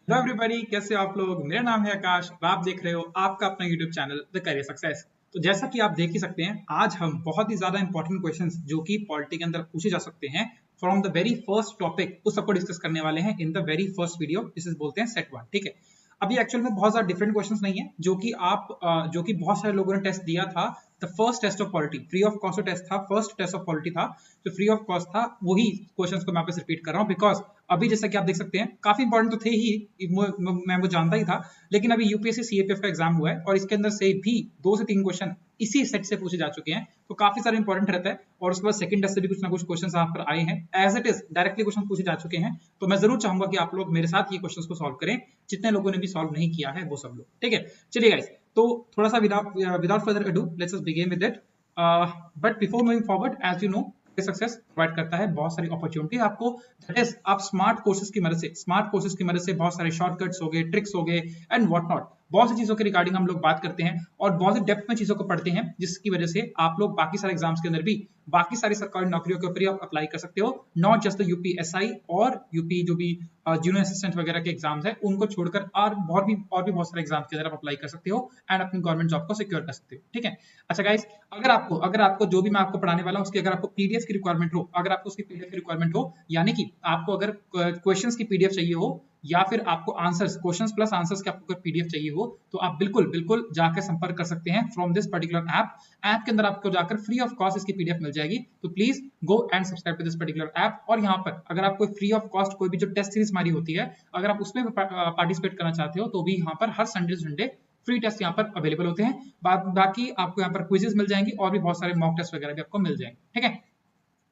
Hello everybody, कैसे हो आप लोग। मेरा नाम है आकाश और आप देख रहे हो आपका अपना YouTube channel the career success. तो जैसा कि आप देख ही सकते हैं, आज हम बहुत ही ज्यादा इंपॉर्टेंट क्वेश्चंस जो कि पॉलिटी के अंदर पूछे जा सकते हैं from the very first topic, उस सबको डिस्कस करने वाले हैं in the very first video. जिसे बोलते हैं सेट वन। ठीक है, अभी एक्चुअल में बहुत ज्यादा डिफरेंट क्वेश्चंस नहीं है जो कि बहुत सारे लोगों ने टेस्ट दिया था। The first test of polity free of cost test था, फर्स्ट टेस्ट ऑफ पॉलिटी था जो फ्री ऑफ कॉस्ट था। वही क्वेश्चंस को मैं वापस रिपीट कर रहा हूँ बिकॉज अभी जैसा कि आप देख सकते हैं काफी इंपॉर्टेंट तो थे ही, मैं वो जानता ही था, लेकिन अभी यूपीएससी सीएपीएफ का एग्जाम हुआ है और इसके अंदर से भी 2 से 3 क्वेश्चन इसी सेट से पूछे जा चुके हैं, तो काफी सारे इंपॉर्टेंट रहता है। और उसके बाद सेकंड टेस्ट से भी कुछ ना कुछ क्वेश्चन यहाँ पर आए हैं, as it is directly question पूछे जा चुके हैं। तो मैं जरूर चाहूंगा कि आप लोग मेरे साथ ये क्वेश्चन को सॉल्व करें, जितने लोगों ने भी सॉल्व नहीं किया है वो सब लोग। ठीक है, चलिए गाइस, तो थोड़ा सा without further ado let's us begin with it. But before moving forward, as you know, success provide करता है बहुत सारी अपॉर्चुनिटी आपको। दैट इज, आप स्मार्ट कोर्सेज की मदद से बहुत सारे शॉर्टकट्स हो गए, ट्रिक्स हो गए एंड व्हाट नॉट, बहुत सी चीजों के रिगार्डिंग हम लोग बात करते हैं और बहुत ही डेप्थ में चीजों को पढ़ते हैं, जिसकी वजह से आप लोग बाकी सारे एग्जाम्स के अंदर भी बाकी सारी सरकारी नौकरियों के ऊपर ही आप अप्लाई कर सकते हो। नॉट जस्ट द यूपीएसआई और यूपी जो भी जूनियर असिस्टेंट वगैरह के एग्जाम्स है उनको छोड़कर और भी बहुत सारे एग्जाम्स के अंदर आप अप्लाई कर सकते हो एंड अपनी गवर्नमेंट जॉब को सिक्योर कर सकते हो। ठीक है, अच्छा गाइस, अगर आपको जो भी मैं आपको पढ़ाने वाला हूँ उसकी अगर आपको पीडीएफ की रिक्वायरमेंट हो, यानी कि आपको अगर क्वेश्चंस की पीडीएफ चाहिए हो या फिर आपको आंसर्स, क्वेश्चंस प्लस आंसर्स की आपको पीडीएफ चाहिए हो, तो आप बिल्कुल जाकर संपर्क कर सकते हैं फ्रॉम दिस पर्टिकुलर ऐप के अंदर आपको जाकर फ्री ऑफ कॉस्ट इसकी पीडीएफ मिल जाएगी। तो please go and subscribe to this particular app. और यहाँ पर अगर आपको फ्री ऑफ कॉस्ट कोई भी जो टेस्ट सीरीज हमारी होती है, अगर आप उसमें पार्टिसिपेट करना चाहते हो तो भी यहाँ पर हर संडे फ्री टेस्ट यहाँ पर अवेलेबल होते हैं। बाकी आपको यहाँ पर क्विजेस मिल जाएंगे और भी बहुत सारे मॉक टेस्ट वगैरह भी आपको मिल जाएंगे। ठीक है,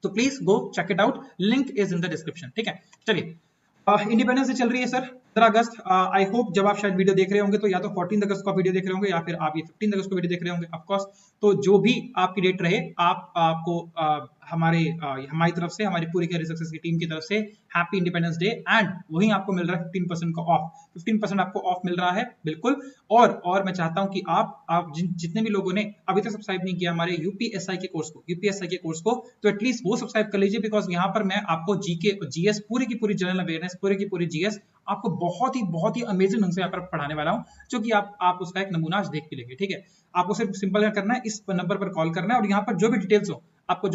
तो please go check it out, link is in the description. ठीक है, चलिए, इंडिपेंडेंस डे चल रही है सर 15 अगस्त। आई होप जब आप शायद वीडियो देख रहे होंगे तो या तो 14 अगस्त को वीडियो देख रहे होंगे या फिर आप ये 15 अगस्त को वीडियो देख रहे होंगे ऑफ कोर्स। तो जो भी आपकी डेट रहे, आपको हमारी तरफ से, हमारी पूरी कैरियर सक्सेस की टीम की तरफ से हैप्पी इंडिपेंडेंस डे। एंड वहीं आपको मिल रहा है 15% का ऑफ, 15% आपको ऑफ मिल रहा है बिल्कुल। और मैं चाहता हूं कि आप जितने भी लोगों ने अभी तक सब्सक्राइब नहीं किया हमारे यूपीएसआई के कोर्स को, तो एटलीस्ट वो सब्सक्राइब कर लीजिए, बिकॉज यहाँ पर मैं आपको जीके जीएस पूरी की पूरी जनरल अवेयरनेस, पूरी की पूरी जीएस आपको बहुत ही अमेजिंग ढंग से यहाँ पर पढ़ाने वाला हूँ, जो कि आप उसका एक नमूना आज देख भी लेंगे। ठीक है, आपको सिर्फ सिंपल करना है, इस नंबर पर कॉल करना है और यहाँ पर जो भी डिटेल्स हो, आपकी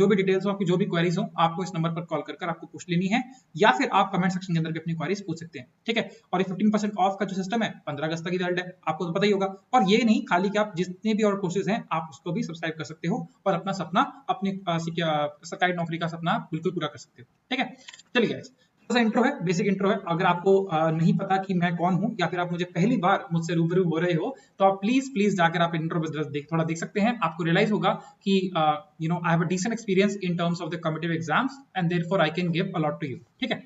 जो भी क्वेरीज हो, आपको इस नंबर पर कॉल कर आपको पूछ लेनी है, या फिर आप कमेंट सेक्शन के अंदर भी अपनी क्वेरीज पूछ सकते हैं। ठीक है, और ये 15% ऑफ का जो सिस्टम है 15 अगस्त तक ही वैलिड है, आपको तो पता ही होगा। और ये नहीं खाली कि आप जितने भी और कोर्सेज हैं आप उसको भी सब्सक्राइब कर सकते हो और अपना सपना, अपनी सरकारी नौकरी का सपना बिल्कुल पूरा कर सकते हो। ठीक है, चलिए, इंट्रो है, बेसिक इंट्रो है। अगर आपको नहीं पता कि मैं कौन हूं या फिर आप मुझे पहली बार मुझसे रूबरू हो रहे हो, तो आप प्लीज जाकर आप इंट्रो थोड़ा देख सकते हैं। आपको रियलाइज होगा कि I have a decent experience in terms of the competitive exams and therefore I can give a lot to you. ठीक है,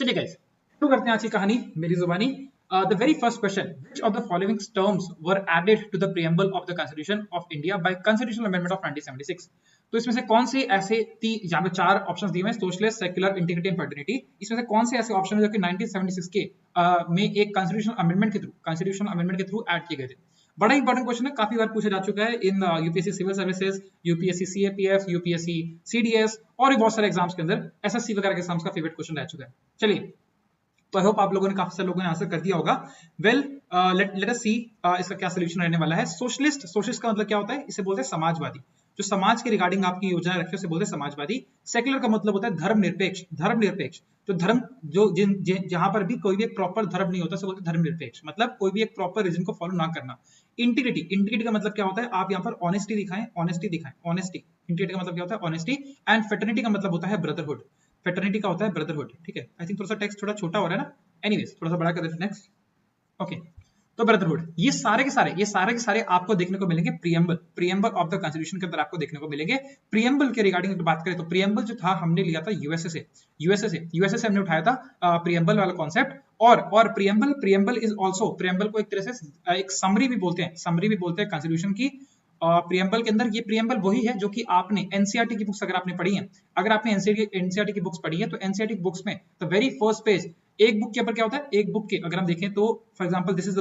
चलिए गाइस, शुरू करते हैं आज की कहानी मेरी जुबानी। The very first question: which of the following terms were added to the preamble of the Constitution of India by Constitutional Amendment of 1976? तो इसमें से कौन से ऐसे यहाँ पे 4 ऑप्शंस दिए हुए हैं, socialist, secular, integrity and fraternity. इसमें से कौन से ऐसे ऑप्शन है जो कि 1976 के में एक कॉन्स्टिट्यूशनल अमेंडमेंट के थ्रू ऐड किए गए थे। बड़ा इंपॉर्टेंट क्वेश्चन है, काफी बार पूछा जा चुका है in UPSC civil services, UPSC CAPF, UPSC CDS और भी बहुत सारे एग्जाम्स के अंदर एसएससी वगैरह के एग्जाम्स का फेवरेट क्वेश्चन रह चुका है। चलिए, तो आई होप आप लोगों ने, काफी सारे लोगों ने आंसर कर दिया होगा। वेल, लेट अस सी इसका क्या सोल्यूशन रहने वाला है। सोशलिस्ट का मतलब क्या होता है? इसे बोलते हैं समाजवादी, जो समाज के रिगार्डिंग आपकी योजना रखे उसे बोलते हैं समाजवादी। सेक्युलर का मतलब होता है धर्मनिरपेक्ष, जो धर्म जहां पर भी कोई भी एक प्रॉपर धर्म नहीं होता उसे बोलते हैं धर्मनिरपेक्ष, मतलब कोई भी एक प्रॉपर रीजन को फॉलो ना करना। इंटीग्रिटी का मतलब क्या होता है? आप यहाँ पर ऑनेस्टी दिखाएं। इंटीग्रिटी का मतलब क्या होता है? ऑनेस्टी। एंड फ्रेटर्निटी का मतलब होता है ब्रदरहुड। ठीक है, आई थिंक थोड़ा सा टेक्स्ट थोड़ा छोटा हो रहा है ना, एनीवेज थोड़ा सा बड़ा कर देते हैं। नेक्स्ट, ओके, तो ब्रदरहुड, ये सारे के सारे आपको देखने को मिलेंगे प्रीएम्बल ऑफ द कॉन्स्टिट्यूशन के अंदर आपको देखने को मिलेंगे। प्रीएम्बल के रिगार्डिंग बात करें तो प्रीएम्बल जो था हमने लिया था यूएसए से हमने उठाया था प्रीएम्बल वाला कॉन्सेप्ट। और प्रीएम्बल इज आल्सो, प्रीएम्बल को एक तरह से एक समरी भी बोलते हैं कॉन्स्टिट्यूशन की। प्रीएम्बल के अंदर, ये प्रीएम्बल वही है जो कि आपने एनसीईआरटी की बुक्स अगर आपने पढ़ी है, एनसीईआरटी की बुक्स पढ़ी है, तो एनसीईआरटी की बुक्स में द वेरी फर्स्ट पेज, एक बुक के ऊपर क्या होता है, एक बुक के अगर हम देखें तो for example this is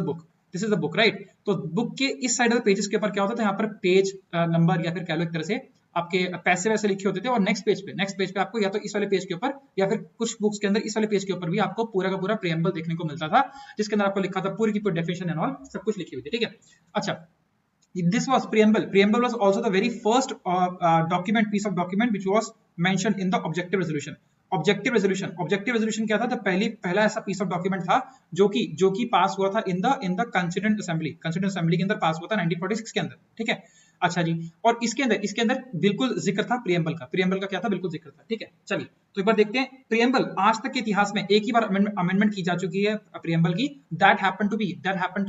the book right. तो बुक के इस साइड ऑफ पेजेस के ऊपर क्या होता है, यहाँ पर पेज नंबर या फिर कह लो एक तरह से आपके पैसे वैसे लिखे होते थे, और नेक्स्ट पेज पे आपको या तो इस वाले पेज के ऊपर या फिर कुछ बुक्स के अंदर इस वाले पेज के ऊपर भी आपको पूरा का पूरा प्रियम्बल देखने को मिलता था, जिसके अंदर आपको लिखा था पूरी की पूरी डेफिनेशन एंड ऑल सब कुछ लिखी हुई थी, ठीक है। अच्छा, this was preamble was also the very first piece of document which was mentioned in the objective resolution क्या था? तो पहला ऐसा पीस ऑफ डॉक्यूमेंट था जो कि पास हुआ था इन द कंस्टिट्यूएंट असेंबली के अंदर पास हुआ था 1946 के अंदर, ठीक है। अच्छा जी, और इसके अंदर बिल्कुल जिक्र था प्रियम्बल का क्या था? बिल्कुल जिक्र था, ठीक है। चलिए तो एक बार देखते हैं, प्रियम्बल आज तक के इतिहास में एक ही बार अमेंडमेंट की जा चुकी है प्रियम्बल की, that happened to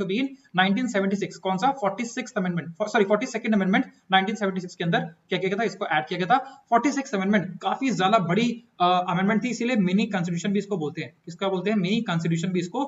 be in 1976। कौन सा? 42nd अमेंडमेंट 1976 के अंदर क्या किया गया था? इसको ऐड किया गया था। 46th अमेंडमेंट काफी ज्यादा बड़ी अमेंडमेंट थी, इसीलिए मिनी कॉन्स्टिट्यूशन भी इसको बोलते हैं। किसका बोलते हैं? मिनी कॉन्स्टिट्यूशन भी इसको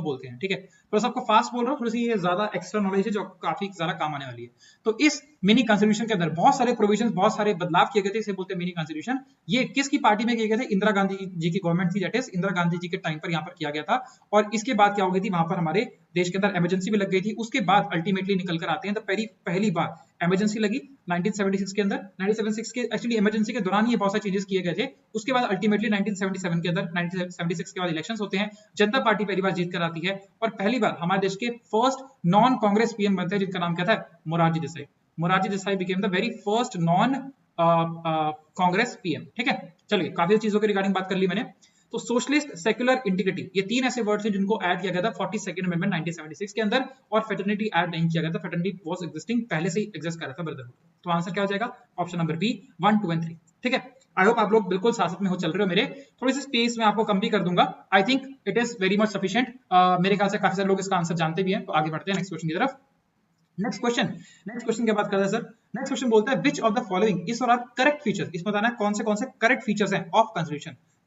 बोलते हैं, ठीक है। तो सबको फास्ट बोल रहा हूँ, थोड़ी सी ये ज्यादा एक्स्ट्रा नॉलेज है जो काफी ज्यादा काम आने वाली है। तो इस मिनी कॉन्स्टिट्यूशन के अंदर बहुत सारे प्रोविजंस, बहुत सारे बदलाव किए गए थे, इसे बोलते हैं मिनी कॉन्स्टिट्यूशन। ये किसकी पार्टी में किए गए थे? इंदिरा गांधी जी की गवर्नमेंट थी, दैट इज इंदिरा गांधी जी के टाइम पर यहाँ पर किया गया था। और इसके बाद क्या हो गई थी? वहां पर हमारे देश के अंदर इमरजेंसी भी लग गई थी। उसके बाद अल्टीमेटली निकल कर आते हैं तो पहली बार इमरजेंसी लगी 1976 के अंदर। 1976 के एक्चुअली इमरजेंसी के दौरान ये बहुत सारे चेंजेस किए गए थे। उसके बाद अल्टीमेटली 1977 के अंदर 1976 के बाद इलेक्शंस होते हैं, जनता पार्टी पहली बार जीत कर आती है और पहली बार हमारे देश के फर्स्ट नॉन कांग्रेस पीएम बनते हैं, जिनका नाम क्या था? Morarji Desai became the very first non Congress PM, ठीक है। चलिए काफी चीजों के रिगार्डिंग बात कर ली मैंने। तो सोशलिस्ट, सेक्युलर, इंटीग्रिटी, ये तीन ऐसे वर्ड्स हैं जिनको ऐड किया गया था 42nd अमेंडमेंट 1976 के अंदर, और फेटर्निटी ऐड नहीं किया गया था। फेटर्निटी वाज एग्जिस्टिंग, पहले से ही एग्जिस्ट कर रहा था ब्रदरहुड। तो आंसर क्या हो जाएगा? ऑप्शन नंबर बी 1, 2 एंड 3, ठीक है। आई होप आप लोग बिल्कुल साथ में हो चल रहे हो मेरे। थोड़ी सी स्पेस में आपको कम भी कर दूंगा, I think it is very much sufficient. मेरे ख्याल से काफी सारे लोग इसका आंसर जानते भी हैं। तो आगे बढ़ते हैं नेक्स्ट क्वेश्चन की तरफ। नेक्स्ट क्वेश्चन क्या बात कर रहा है सर? नेक्स्ट क्वेश्चन बोलता है which of the following is और आर करेक्ट फीचर्स। इसमें बताना है कौन से करेक्ट फीचर्स हैं ऑफ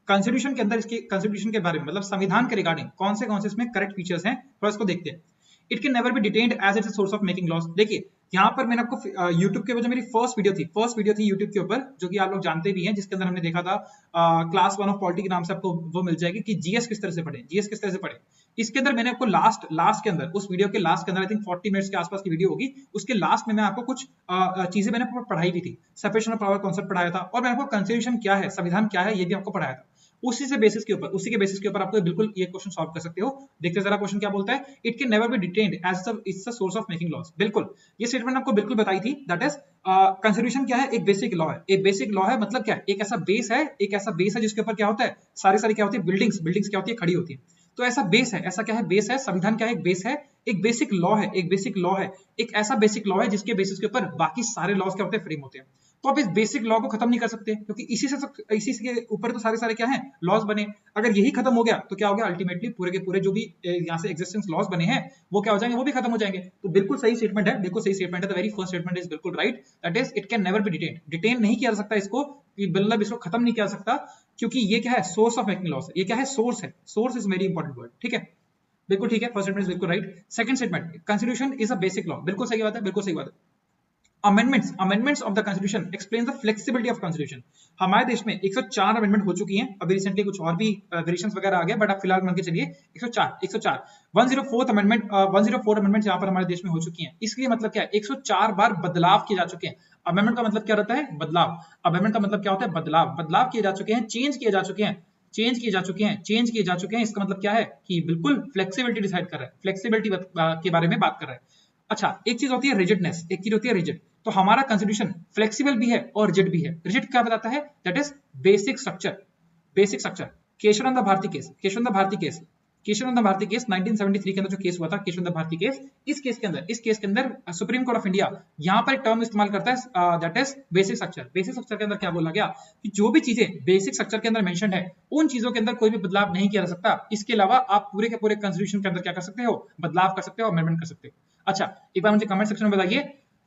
कॉन्स्टिट्यूशन के अंदर, इसके कॉन्स्टिट्यूशन के बारे में, मतलब संविधान के रिगार्डिंग कौन से इसमें करेक्ट फीचर्स हैं, थोड़ा इसको देखते हैं। It can never be detained as it's a source of making loss. देखिए यहाँ पर मैंने आपको YouTube के ऊपर जो मेरी फर्स्ट वीडियो थी YouTube के ऊपर, जो कि आप लोग जानते भी हैं, जिसके अंदर हमने देखा था क्लास 1 ऑफ पॉलिटी के नाम से आपको वो मिल जाएगी कि जीएस किस तरह से पढ़े। इसके अंदर मैंने आपको लास्ट के अंदर, उस वीडियो के लास्ट के अंदर, आई थिंक 40 मिनट्स के आसपास की वीडियो होगी, उसके लास्ट में मैं आपको कुछ चीजें मैंने पढ़ाई भी थी। सेपरेशन ऑफ पावर कॉन्सेप्ट पढ़ाया था, और मैंने आपको कॉन्स्टिट्यूशन क्या है, संविधान क्या है, ये भी आपको पढ़ाया था। उसी के बेसिस के ऊपर आपको बिल्कुल ये क्वेश्चन सॉल्व कर सकते हो। देखते जरा क्वेश्चन क्या बोलता है। It can never be detained as it's a source of making loss. बिल्कुल ये स्टेटमेंट आपको बिल्कुल बताई थी। दैट इज कॉन्स्टिट्यूशन क्या है? एक बेसिक लॉ है। एक बेसिक लॉ है मतलब क्या है? एक ऐसा बेस है जिसके ऊपर क्या होता है, सारी क्या होती है, बिल्डिंग्स क्या होती है, खड़ी होती है। तो ऐसा बेस है, ऐसा क्या है? बेस है। संविधान क्या है? एक बेस है, एक बेसिक लॉ है, एक ऐसा बेसिक लॉ है जिसके बेसिस के ऊपर बाकी सारे लॉज क्या होते हैं, फ्रेम होते हैं। तो आप इस बेसिक लॉ को खत्म नहीं कर सकते, क्योंकि इसी के ऊपर तो सारे क्या हैं, लॉज बने। अगर यही खत्म हो गया तो क्या हो गया? अल्टीमेटली पूरे के पूरे जो भी यहाँ से एग्जिस्टेंस लॉज बने हैं वो क्या हो जाएंगे? वो भी खत्म हो जाएंगे। तो बिल्कुल सही स्टेटमेंट है, the very first statement is बिल्कुल right. That is it can never be detain नहीं किया जा सकता इसको, मतलब इसको खत्म नहीं किया जा सकता, क्योंकि ये क्या है? Source of making loss. ये क्या है? सोर्स है। Source is very important word, ठीक है। बिल्कुल ठीक है, फर्स्ट स्टेटमेंट बिल्कुल right. Second statement, constitution is a basic law, बिल्कुल सही बात है। Amendments of the constitution explain the flexibility of constitution. हमारे देश में 104 अमेंडमेंट हो चुकी हैं, अभी रिसेंटली कुछ और भी वेरिएशंस वगैरह आ गए, बट आप फिलहाल मान के चलिए 104 104 अमेंडमेंट यहाँ पर हमारे देश में हो चुकी हैं। इसलिए मतलब क्या है? 104 बार बदलाव किए जा चुके हैं। अमेंडमेंट का मतलब क्या रहता है? बदलाव। अमेंडमेंट का मतलब क्या होता है? बदलाव किए जा चुके हैं, चेंज किए जा चुके हैं। इसका मतलब क्या है? कि बिल्कुल फ्लेक्सिबिलिटी डिसाइड कर रहा है, फ्लेक्सिबिलिटी के बारे में बात कर रहा है। अच्छा, एक चीज होती है रिजिडनेस, एक चीज होती है रिजिड। तो हमारा कॉन्स्टिट्यूशन फ्लेक्सिबल भी है और रिजिड भी है। रिजिड क्या बताता है? That is basic structure. Kesavananda Bharati case 1973 के अंदर जो केस हुआ था, केशवानंद भारती केस, इस केस के अंदर सुप्रीम कोर्ट ऑफ इंडिया यहाँ पर एक टर्म इस्तेमाल करता है, दैट इज बेसिक स्ट्रक्चर के अंदर क्या बोला गया कि जो भी चीजें बेसिक स्ट्रक्चर के अंदर मेंशन्ड है, उन चीजों के अंदर कोई भी बदलाव नहीं किया जा सकता। इसके अलावा आप पूरे के पूरे कॉन्स्टिट्यूशन के अंदर क्या कर सकते हो? बदलाव कर सकते हो, अमेंडमेंट कर सकते हो। अच्छा, एक बार मुझे कमेंट सेक्शन में बताइए,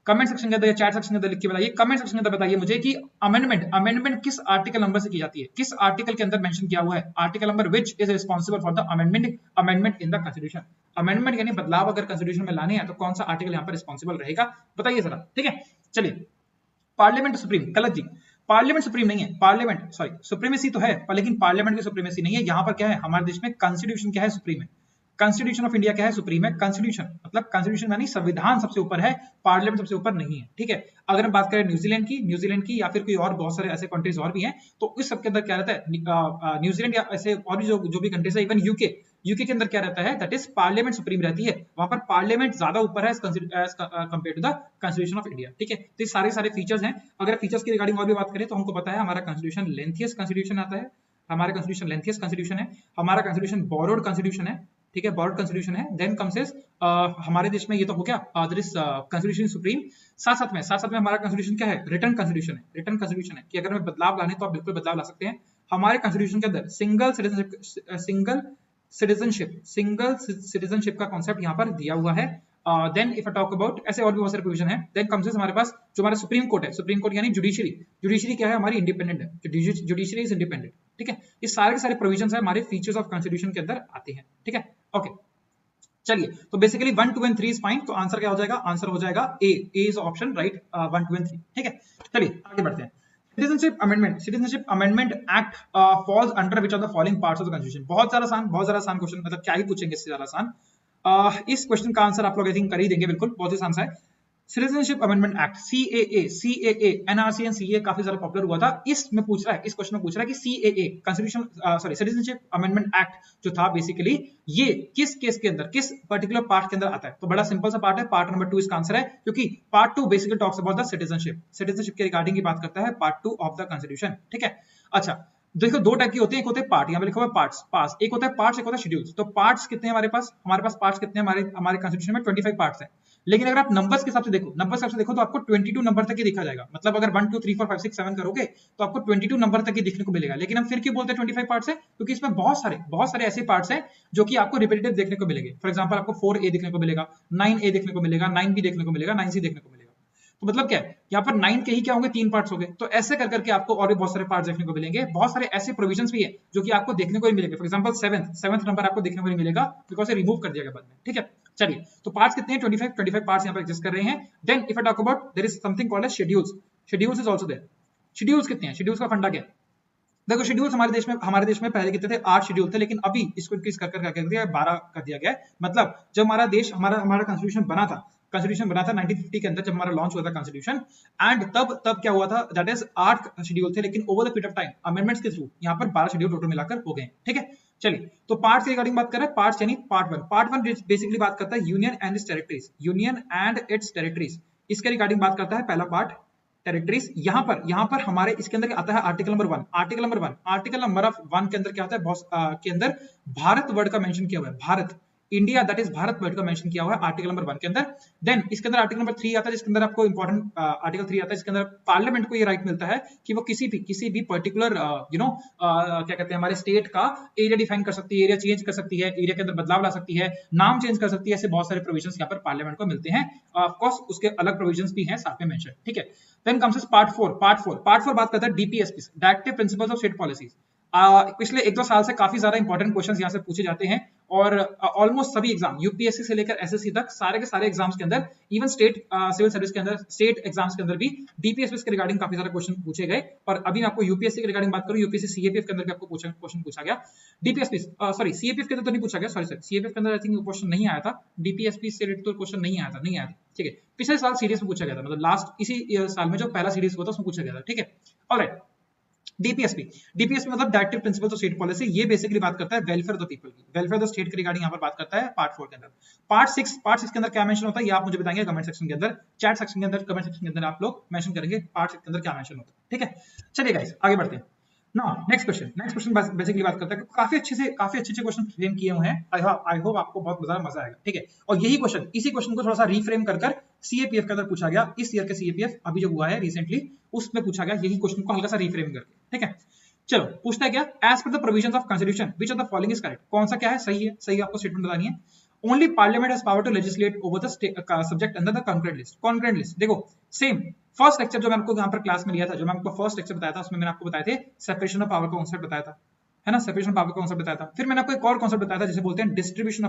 कमेंट सेक्शन के अंदर या चैट सेक्शन के अंदर लिख के बताइए, कमेंट सेक्शन के अंदर बताइए मुझे कि अमेंडमेंट किस आर्टिकल नंबर से की जाती है, किस आर्टिकल के अंदर मेंशन किया हुआ है। Article number which is responsible for the amendment in the constitution. Amendment यानी बदलाव अगर कॉन्स्टिट्यूशन में लाने हैं तो कौन सा आर्टिकल यहाँ पर रिस्पांसिबल रहेगा, बताइए जरा, ठीक है। चलिए, पार्लियामेंट सुप्रीम, गलत जी, पार्लियामेंट सुप्रीम नहीं है, सुप्रीमेसी तो है, पर लेकिन पार्लियामेंट की सुप्रीमेसी नहीं है। यहाँ पर क्या है? हमारे देश में कॉन्स्टिट्यूशन क्या है? सुप्रीम है। कॉन्स्टिट्यूशन ऑफ इंडिया क्या है, सुप्रीम है। कॉन्स्टिट्यूशन मतलब कॉन्स्टिट्यूशन यानी संविधान सबसे ऊपर है, पार्लियामेंट सबसे ऊपर नहीं है, ठीक है। अगर हम बात करें न्यूजीलैंड की या फिर कोई और बहुत सारे ऐसे कंट्रीज और भी हैं, तो इस सब के अंदर क्या रहता है, न्यूजीलैंड या ऐसे और भी जो भी कंट्रीज है, इवन यूके के अंदर क्या रहता है, दैट इज पार्लियामेंट सुप्रीम रहती है, वहां पर पार्लियामेंट ज्यादा ऊपर है as compare to the constitution of India, ठीक है। तो ये सारे फीचर्स हैं। अगर फीचर्स की रिगार्डिंग और भी बात करें तो हमको पता है हमारा कॉन्स्टिट्यूशन लेंथियस्ट कॉन्स्टिट्यूशन आता है, हमारा कॉन्स्टिट्यूशन लेंथियस्ट कॉन्स्टिट्यूशन है, हमारा कॉन्स्टिट्यूशन बोरोड कॉन्स्टिट्यूशन है, ठीक है, बोरोड कॉन्स्टिट्यूशन है। देन कम्स इज हमारे देश में ये तो हो गया देयर इज कॉन्स्टिट्यूशन सुप्रीम। साथ साथ में हमारा कॉन्स्टिट्यूशन क्या है, रिटर्न कॉन्स्टिट्यूशन है। रिटर्न कॉन्स्टिट्यूशन है कि अगर हमें बदलाव लाने तो आप बिल्कुल बदलाव ला सकते हैं। हमारे कॉन्स्टिट्यूशन के अंदर सिंगल सिटीजनशिप का कॉन्सेप्ट यहाँ पर दिया हुआ है। Then if I talk about ऐसे और भी बहुत सारे प्रोविजन है। देन कम्स इज हमारे पास जो हमारा सुप्रीम कोर्ट है, सुप्रीम कोर्ट यानी जुडिशरी क्या है, हमारी इंडिपेंडेंट है, जुडिशरी इज इंडिपेंडेंट, ठीक है। ये सारे के सारे प्रोविजन है हमारे फीचर्स ऑफ कॉन्स्टिट्यूशन के अंदर आते हैं, ठीक है। ओके चलिए, तो बेसिकली 1, 2 एंड 3 इज फाइन। तो आंसर क्या हो जाएगा, आंसर हो जाएगा ए इज ऑप्शन राइट, 1, 2 एंड 3, ठीक है। चलिए आगे बढ़ते हैं। Citizenship amendment act falls under which of the following parts of the constitution. बहुत ज्यादा आसान क्वेश्चन, मतलब क्या ही पूछेंगे इससे ज्यादा आसान। इस क्वेश्चन का आंसर आप लोग आई थिंक कर ही देंगे, बिल्कुल बहुत ही आसान सा है। Citizenship amendment act CAA NRC and CA काफी ज्यादा पॉपुलर हुआ था। इसमें पूछ रहा है, इस क्वेश्चन में पूछ रहा है कि सीएए सिटीजनशिप अमेंडमेंट एक्ट जो था बेसिकली ये किस केस के अंदर, किस पर्टिकुलर पार्ट के अंदर आता है। तो बड़ा सिंपल सा पार्ट है, पार्ट नंबर 2 इसका आंसर है, क्योंकि part 2 basically talks about the citizenship के रिगार्डिंग की बात करता है, पार्ट 2 ऑफ द कॉन्स्टिट्यूशन, ठीक है। अच्छा देखो, दो टाइप की होते हैं, एक होते हैं पार्ट, यहाँ पे लिखा हुआ है पार्ट्स, एक होता है पार्ट्स, एक होता है शेड्यूल्स। तो पार्ट्स कितने हैं हमारे पास पार्ट्स कितने हैं, हमारे कॉन्स्टिट्यूशन में 25 पार्ट्स हैं। लेकिन अगर आप नंबर्स के हिसाब से देखो तो आपको 22 नंबर तक ही दिखा जाएगा। मतलब अगर 1 2 3 4 5 6 7 करोगे तो आपको 22 नंबर तक ही दिखने को मिलेगा। लेकिन हम फिर क्यों बोलते हैं 25 पार्ट्स है, क्योंकि इसमें बहुत सारे ऐसे पार्ट्स हैं जो कि आपको रिपीटेटिव देखने को मिलेंगे। फॉर एग्जांपल आपको 4A देखने को मिलेगा, 9A देखने को मिलेगा, 9B देखने को मिलेगा, 9C देखने को मिलेगा। तो मतलब क्या है, यहाँ पर 9 के ही क्या होंगे, 3 पार्ट्स हो गए। तो ऐसे कर करके आपको और भी बहुत सारे पार्ट्स देखने को मिलेंगे। बहुत सारे ऐसे प्रोविजंस भी है जो कि आपको देखने को नहीं मिलेंगे। फॉर एग्जांपल 7th नंबर आपको देखने को नहीं मिलेगा, बिकॉज रिमूव कर दिया गया बाद में, ठीक है। चलिए, तो पार्ट्स कितने हैं, 25 पार्ट्स यहाँ पर एग्जिस्ट कर रहे हैं। Then if I talk about there is something called as schedules is also there. Schedules कितने हैं, शेड्यूल्स का फंडा क्या है। देखो, शेड्यूल्स हमारे देश में पहले कितने थे, 8 शेड्यूल थे, लेकिन अभी इसको इंक्रीज कर दिया 12 कर दिया गया है। मतलब जब हमारा देश हमारा कॉन्स्टिट्यूशन बना था 1950 के अंदर, जब हमारा लॉन्च हुआ था कॉन्स्टिट्यूशन, एंड तब क्या हुआ था, दैट इज 8 शेड्यूल थे, लेकिन over the period of time amendments के थ्रू यहाँ पर 12 शेड्यूल टोटल मिलाकर हो गए, ठीक है। चलिए, तो पार्ट्स के रिगार्डिंग बात कर रहे हैं। पार्ट्स यानी पार्ट 1 बेसिकली बात करता है यूनियन एंड इट्स टेरिटरीज। इसके रिगार्डिंग बात करता है पहला पार्ट टेरिटरीज। यहाँ पर हमारे इसके अंदर आता है article number 1। Article number of 1 के अंदर क्या होता है, के अंदर भारत वर्ड का मेंशन किया हुआ है, Bharat, India, that is Bharat word का मेंशन किया हुआ है आर्टिकल नंबर 1 के अंदर। देन इसके अंदर आर्टिकल नंबर 3 आता है, जिसके अंदर आपको इंपॉर्टेंट आर्टिकल 3 आता है, जिसके अंदर पार्लियामेंट को ये राइट मिलता है कि वो किसी भी पर्टिकुलर क्या कहते हैं, हमारे स्टेट का एरिया डिफाइन कर सकती है, एरिया चेंज कर सकती है, एरिया के अंदर बदलाव ला सकती है, नाम चेंज कर सकती है। ऐसे बहुत सारे प्रोविजंस यहाँ पर पार्लियामेंट को मिलते हैं। ऑफ कोर्स उसके अलग प्रोविजंस भी हैं साथ में मेंशन, ठीक है। देन कम्स पार्ट 4 बात करता है DPSP, directive principles of state policies. पिछले 1-2 साल से काफी ज्यादा इंपॉर्टेंट क्वेश्चंस यहाँ से पूछे जाते हैं, और ऑलमोस्ट सभी एग्जाम, यूपीएससी से लेकर एसएससी तक सारे के सारे एग्जाम्स के अंदर, इवन स्टेट सिविल सर्विस के अंदर, स्टेट एग्जाम्स के अंदर भी डीपीएसपी के रिगार्डिंग काफी सारे क्वेश्चन पूछे गए। और अभी मैं आपको यूपीएससी के रिगार्डिंग बात करूं, यूपीएससी सीएपीएफ के अंदर भी आपको क्वेश्चन पूछा गया। डीपीएसपी सीएपीएफ के अंदर तो नहीं पूछा गया, सॉरी सीएपीएफ के अंदर आई थिंक क्वेश्चन नहीं आया था, डीपीएसपी से रिलेटेड तो क्वेश्चन नहीं आया था, ठीक है। पिछले साल सीरीज में पूछा गया था, मतलब लास्ट इसी साल में जो पहला सीरीज हुआ था उसमें पूछा गया था, ठीक है। ऑलराइट, डीपीएसपी मतलब directive principles of state policy. ये बेसिकली बात करता है वेलफेयर ऑफ द पीपल की, वेलफेयर ऑफ द स्टेट के रिगार्डिंग यहाँ पर बात करता है पार्ट 4 के अंदर। पार्ट 6 के अंदर क्या मेंशन होता है, ये आप मुझे बताएंगे कमेंट सेक्शन के अंदर, चैट सेक्शन के अंदर, कमेंट सेक्शन के अंदर आप लोग मेंशन करेंगे पार्ट 6 के अंदर क्या मेंशन होता है, ठीक है। चलिए गाइस, आगे बढ़ते हैं। नेक्स्ट क्वेश्चन बेसिकली बात करता है, काफी अच्छे क्वेश्चन फ्रेम किए हुए हैं। आई होप आपको बहुत मजा आएगा, ठीक है। और इसी क्वेश्चन को थोड़ा सा रीफ्रेम कर सीएपीएफ के अंदर पूछा गया। इस ईयर के सीएपीएफ अभी जो हुआ है रिसेंटली, उसमें पूछा गया यही क्वेश्चन को हल्का सा रीफ्रेम करके, ठीक है। चलो, पूछता है क्या, as per the provisions of constitution which of the following is correct. कौन सा क्या है, सही आपको स्टेटमेंट बतानी है। Only parliament has power to legislate over the subject under the concurrent list. देखो, सेम फर्स्ट लेक्चर जो मैं आपको यहाँ पर क्लास में लिया था, जो मैं आपको फर्स्ट लेक्चर बताया था, उसमें मैंने आपको बताए थे सेपरेशन ऑफ पावर का कॉन्सेप्ट बताया था, है ना, सेपरेशन ऑफ पावर का कॉन्सेप्ट बताया था। फिर मैंने आपको एक और कॉन्सेप्ट बताया था जिसे बोलते हैं डिस्ट्रीब्यूशन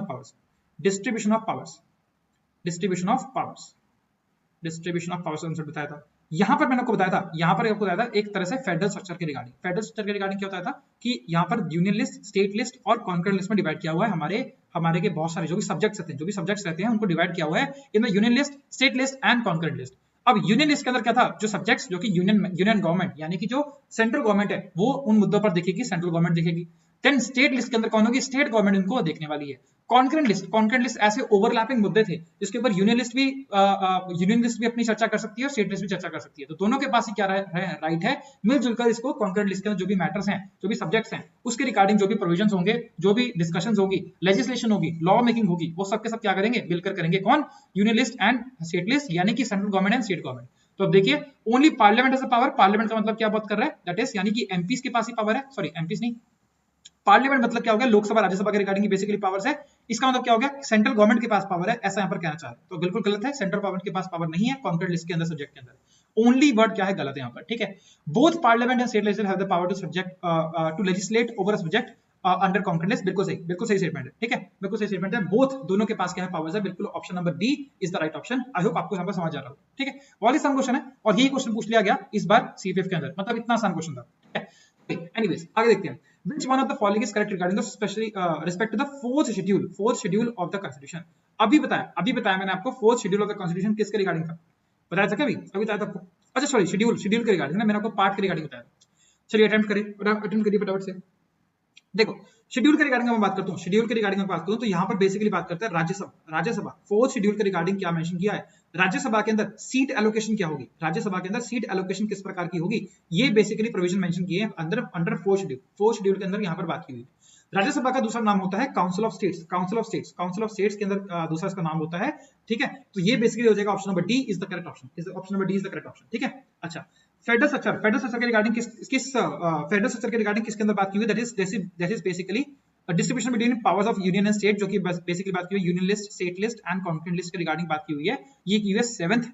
ऑफ पावर्स कॉन्सेप्ट बताया था। यहाँ पर मैंने आपको बताया था एक तरह से फेडरल स्ट्रक्चर के रिगार्डिंग क्या बताया था कि यहाँ पर यूनियन लिस्ट, स्टेट लिस्ट और कॉन्करेंट लिस्ट में डिवाइड किया हुआ है हमारे हमारे के बहुत सारे जो भी सब्जेक्ट्स रहते हैं उनको डिवाइड किया हुआ है in the union list, state list and concurrent list. अब यूनियन लिस्ट के अंदर क्या था, जो सब्जेक्ट्स जो कि यूनियन गवर्नमेंट यानी कि जो सेंट्रल गवर्नमेंट है वो उन मुद्दों पर देखेगी, सेंट्रल गवर्नमेंट देखेगी। देन स्टेट लिस्ट के अंदर कौन होगी, स्टेट गवर्नमेंट इनको देखने वाली है। कॉन्करेंट लिस्ट ऐसे ओवरलैपिंग मुद्दे थे जिसके ऊपर यूनियन लिस्ट भी अपनी चर्चा कर सकती है और स्टेट लिस्ट भी चर्चा कर सकती है। तो दोनों के पास ही क्या राइट है, मिलजुल कर इसको कॉन्करेंट लिस्ट के अंदर जो भी मैटर्स हैं, जो भी सब्जेक्ट्स हैं, उसके रिगार्डिंग जो भी प्रोविजंस होंगे, जो भी डिस्कशंस होगी, लेजिस्लेशन होगी, लॉ मेकिंग होगी, वो सब के सब क्या करेंगे, मिलकर करेंगे। कौन, union list and state list यानी कि central government and state government. तो अब देखिए only parliament has the power. Parliament का मतलब क्या बात कर रहा है, दैट इज यानी कि एमपीज के पास ही पावर है, सॉरी एमपीज नहीं, पार्लियामेंट मतलब क्या हो गया, लोकसभा राज्यसभा के रिगार्डिंग बेसिकली पावर्स है। इसका मतलब क्या हो गया, सेंट्रल गवर्नमेंट के पास पावर है, ऐसा यहां पर कहना चाह रहे हैं। तो बिल्कुल गलत है, सेंट्रल गवर्नमेंट के पास पावर नहीं है कॉन्करेंट लिस्ट के अंदर, सब्जेक्ट के अंदर। ओनली वर्ड क्या है, गलत है यहां पर, ठीक है। Both parliament and state legislature have the power to subject to legislate over a subject under concurrent list. बिल्कुल सही स्टेटमेंट है, ठीक है, बिल्कुल सही स्टेटमेंट है। बोथ दोनों के पास क्या है, पावर्स है, बिल्कुल option number D is the right option. I hope आपको यहाँ पर समझ आ रहा हो, ठीक है। बहुत ही आसान क्वेश्चन है और यही क्वेश्चन पूछ लिया गया इस बार सीपीएफ के अंदर, मतलब इतना आसान क्वेश्चन था, ठीक है। एनीवेज आगे देखते हैं। Which one of the following is correct regarding the especially respect to the fourth schedule of the constitution? अभी बताया मैंने आपको fourth schedule of the constitution किसके रिगार्डिंग था, बताया था क्या अभी बताया था आपको। अच्छा सॉरी, शेड्यूल के रिगार्डिंग ना, मैंने आपको पार्ट के रिगार्डिंग बताया। चलिए अटेम्प्ट करिए फटाफट से। देखो शेड्यूल के रिगार्डिंग मैं बात करता हूँ, शेड्यूल के रिगार्डिंग बात करूँ तो यहाँ पर बेसिकली बात करते हैं राज्यसभा। फोर्थ शेड्यूल के रिगार्डिंग क्या मेंशन किया है, राज्यसभा के अंदर सीट एलोकेशन क्या होगी, राज्यसभा के अंदर सीट एलोकेशन किस प्रकार की होगी, ये बेसिकली प्रोविजन मेंशन किए हैं अंडर फोर्थ शेड्यूल के अंदर यहाँ पर बात की हुई। राज्यसभा का दूसरा नाम होता है काउंसिल ऑफ स्टेट्स के अंदर दूसरा इसका नाम होता है, ठीक है। तो ये बेसिकली हो जाएगा option number D is the correct option, ठीक है। अच्छा फेडरल स्ट्रक्चर के रिगार्डिंग फेडरल स्ट्रक्चर के रिगार्डिंग किसके अंदर बात की हुई, that is basically distribution between powers of union and state, जो कि बेसिकली बात की हुई union list, state list and concurrent list के रिगार्डिंग बात की हुई है। ये की हुई है 7th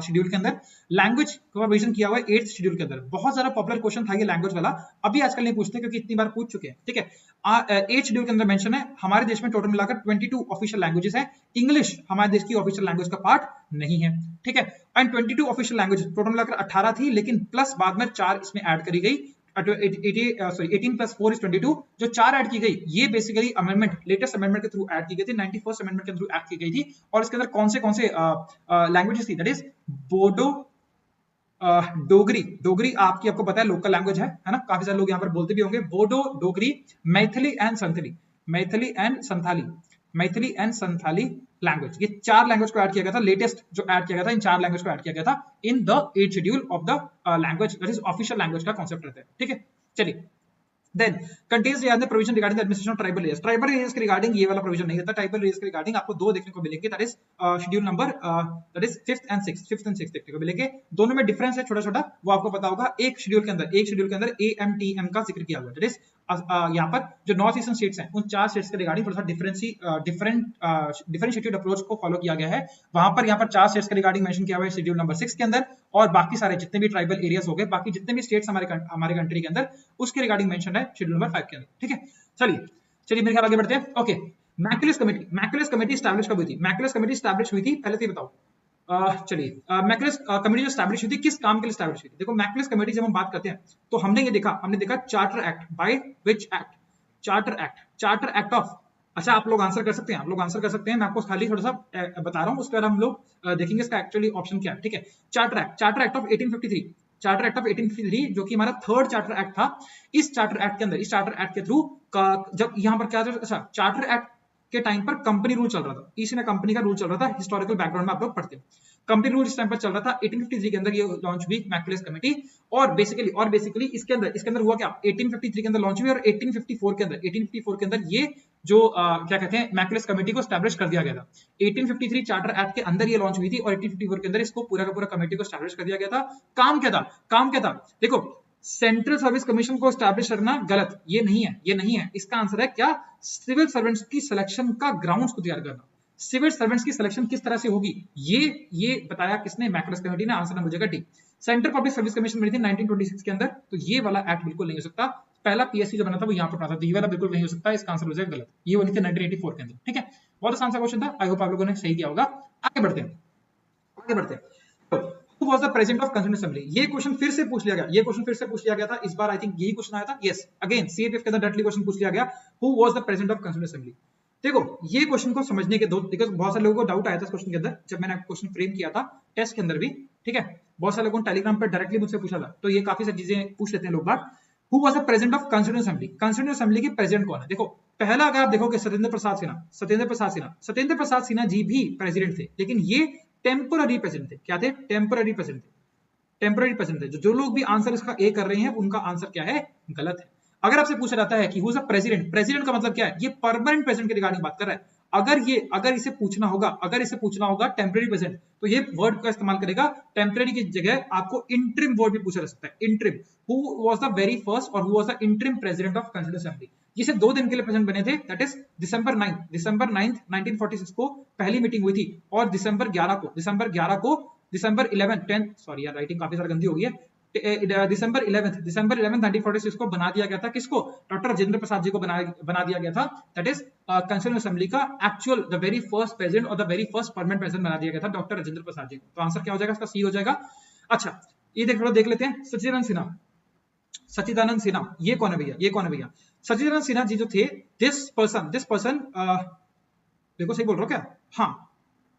शेड्यूल के अंदर। लैंग्वेज का प्रोविजन किया हुआ है 8th शेड्यूल के अंदर। बहुत ज्यादा पॉपुलर क्वेश्चन था ये लैंग्वेज वाला, अभी आजकल नहीं पूछते क्योंकि इतनी बार पूछ चुके हैं, ठीक है। 8th शेड्यूल के अंदर मेंशन है हमारे देश में टोटल मिलाकर 22 ऑफिशियल लैंग्वेजेस हैं। इंग्लिश हमारे देश की ऑफिशियल लैंग्वेज का पार्ट नहीं है, ठीक है। एंड 22 ऑफिशियल लैंग्वेज टोटल मिलाकर 18 थी, लेकिन प्लस बाद में 4 इसमें ऐड करी गई। 18 + 4 = 22, जो 4 ऐड की गई ये बेसिकली अमेंडमेंट, लेटेस्ट अमेंडमेंट के थ्रू ऐड की गई थी, 91st अमेंडमेंट के थ्रू ऐड की गई थी। और इसके अंदर कौन से लैंग्वेजेस थी, दैट इज बोडो, डोगरी आपको पता है लोकल लैंग्वेज है ना, काफी सारे लोग यहाँ पर बोलते भी होंगे। बोडो, डोगरी, मैथिली एंड संथाली लैंग्वेज, ये 4 लैंग्वेज को ऐड किया गया था। लेटेस्ट जो ऐड किया गया था इन 4 लैंग्वेज को ऐड किया गया था in the 8th schedule of the language, that is official language का कांसेप्ट रहता है, ठीक है। चलिए then contains the provision regarding the administration of tribal areas. Tribal areas के रिगार्डिंग ये वाला प्रोविजन नहीं रहता। ट्राइबल एरियाज के रिगार्डिंग आपको 2 देखने को मिलेंगे, that is schedule number that is 5th and 6th देखने को मिलेंगे। दोनों में डिफरेंस है छोटा-छोटा, वो आपको पता होगा। एक शेड्यूल के अंदर AMTM का जिक्र किया हुआ है, दैट इज यहाँ पर जो नॉर्थ ईस्टर्न स्टेट्स हैं उन 4 स्टेट्स के रिगार्डिंग थोड़ा सा डिफरेंशिएटेड अप्रोच को फॉलो किया गया है। वहां पर यहाँ पर 4 स्टेट्स के रिगार्डिंग मेंशन किया हुआ है शेड्यूल नंबर 6 के अंदर, और बाकी सारे जितने भी ट्राइबल एरियाज हो गए, बाकी जितने भी स्टेट्स हमारे कंट्री के अंदर, उसके रिगार्डिंग मेंशन है शेड्यूल नंबर 5 के अंदर, ठीक है। चलिए मेरे ख्याल आगे बढ़ते हैं। ओके, मैकुलस कमेटी एस्टैब्लिश कब हुई थी? मैकुलस कमेटी एस्टैब्लिश हुई थी, पहले तो बताओ। चलिए मैकुलस कमेटी जो एस्टैब्लिश हुई थी किस काम के लिए एस्टैब्लिश हुई थी? देखो मैकुलस कमेटी जब हम बात करते हैं तो हमने देखा charter act, by which act? Charter act of, अच्छा आप लोग आंसर कर सकते हैं, मैं आपको खाली थोड़ा सा बता रहा हूँ, उसके बाद हम लोग देखेंगे इसका एक्चुअली ऑप्शन क्या है, ठीक है। चार्टर एक्ट ऑफ 1853, जो कि हमारा 3rd चार्टर एक्ट था। इस चार्टर एक्ट के थ्रू जब यहाँ पर क्या, अच्छा चार्टर एक्ट के टाइम पर कंपनी रूल चल रहा था, इसी में कंपनी का रूल चल रहा था। हिस्टोरिकल बैकग्राउंड में आप लोग पढ़ते हैं, कंपनी रूल इस टाइम पर चल रहा था। 1853 के अंदर ये लॉन्च हुई मैकुलस कमेटी, और बेसिकली इसके अंदर हुआ क्या, 1853 के अंदर लॉन्च हुई, और 1854 के अंदर ये जो क्या कहते हैं मैकुलस कमेटी को एस्टैब्लिश कर दिया गया था। 1853 चार्टर एक्ट के अंदर ये लॉन्च हुई थी, और 1854 के अंदर इसको पूरा का पूरा कमेटी को एस्टैब्लिश कर दिया गया था। काम क्या था? देखो सेंट्रल सर्विस कमीशन को एस्टैब्लिश करना गलत, ये नहीं है। इसका आंसर है क्या, सिविल सर्वेंट्स की सिलेक्शन का ग्राउंड्स को तैयार करना। सिविल सर्वेंट्स की सिलेक्शन किस तरह से होगी, ये बताया किसने, मैकुलस कमेटी ने। आंसर नंबर हो जाएगा D. Central public service commission बनी थी 1926 के अंदर, तो ये वाला एक्ट बिल्कुल नहीं हो सकता। पहला पीएससी जो बना था वो यहाँ पर बना था, तो ये वाला बिल्कुल नहीं हो सकता। इसका आंसर हो जाएगा गलत, ये बनी थी 1984 के अंदर, ठीक है। बहुत आसान सा क्वेश्चन था, आई होप आप लोगों ने सही किया होगा। आगे बढ़ते हैं। Who was the president of Constituent Assembly? ये क्वेश्चन फिर से पूछ लिया गया था इस बार, आई थिंक यही क्वेश्चन आया था। यस, अगेन सीएपीएफ के अंदर डायरेक्टली क्वेश्चन पूछ लिया गया, Who was the president of Constituent Assembly? देखो ये क्वेश्चन को समझने के दो, देखो बहुत सारे लोगों को डाउट आया था इस क्वेश्चन के अंदर जब मैंने क्वेश्चन फ्रेम किया था टेस्ट के अंदर भी, ठीक है। बहुत सारे लोगों ने टेलीग्राम पर डायरेक्टली मुझसे पूछा था, तो ये काफी सारी चीजें पूछ लेते हैं लोग बात। Who was the president of constituent assembly? Constituent assembly के प्रेसिडेंट कौन है? देखो पहला अगर आप देखोगे सत्येंद्र प्रसाद सिन्हा, सत्येंद्र प्रसाद सिन्हा जी भी प्रेसिडेंट थे, लेकिन ये टेम्पोररी प्रेसिडेंट थे। क्या थे? टेम्पोररी प्रेसिडेंट थे, टेम्पोररी प्रेसिडेंट थे। जो लोग भी आंसर इसका ए कर रहे हैं उनका आंसर क्या है? गलत है। अगर आपसे पूछा जाता है कि who is a president, president का मतलब क्या है? ये परमानेंट प्रेसिडेंट के रिगार्डिंग बात कर रहा है। अगर इसे पूछना होगा टेम्परेरी प्रेसिडेंट, तो ये वर्ड का इस्तेमाल करेगा। टेम्परेरी की जगह आपको इंटरिम वर्ड भी पूछा जा सकता है, interim. Who was the very first और who was the interim president of constituent assembly? ये सिर्फ 2 दिन के लिए प्रेसिडेंट बने थे, दैट इज दिसंबर 9 1946 को पहली मीटिंग हुई थी, और दिसंबर 11 10 सॉरी यार राइटिंग काफी सारी गंदी हो गई है। दिसंबर 11 1946 को बना दिया गया था। किसको? डॉक्टर राजेंद्र प्रसाद जी को बना दिया गया था। दैट इज कॉन्स्टिट्यूएंट असेंबली का actual the very first president और the very first permanent president बना दिया गया था डॉक्टर राजेंद्र प्रसाद जी को। तो आंसर क्या हो जाएगा? इसका सी हो जाएगा। अच्छा ये देख लेते हैं। सच्चिदानंद सिन्हा ये कौन है भैया? सच्चिदानंद सिन्हा जी जो थे, दिस पर्सन देखो सही बोल रहा हूं क्या? हाँ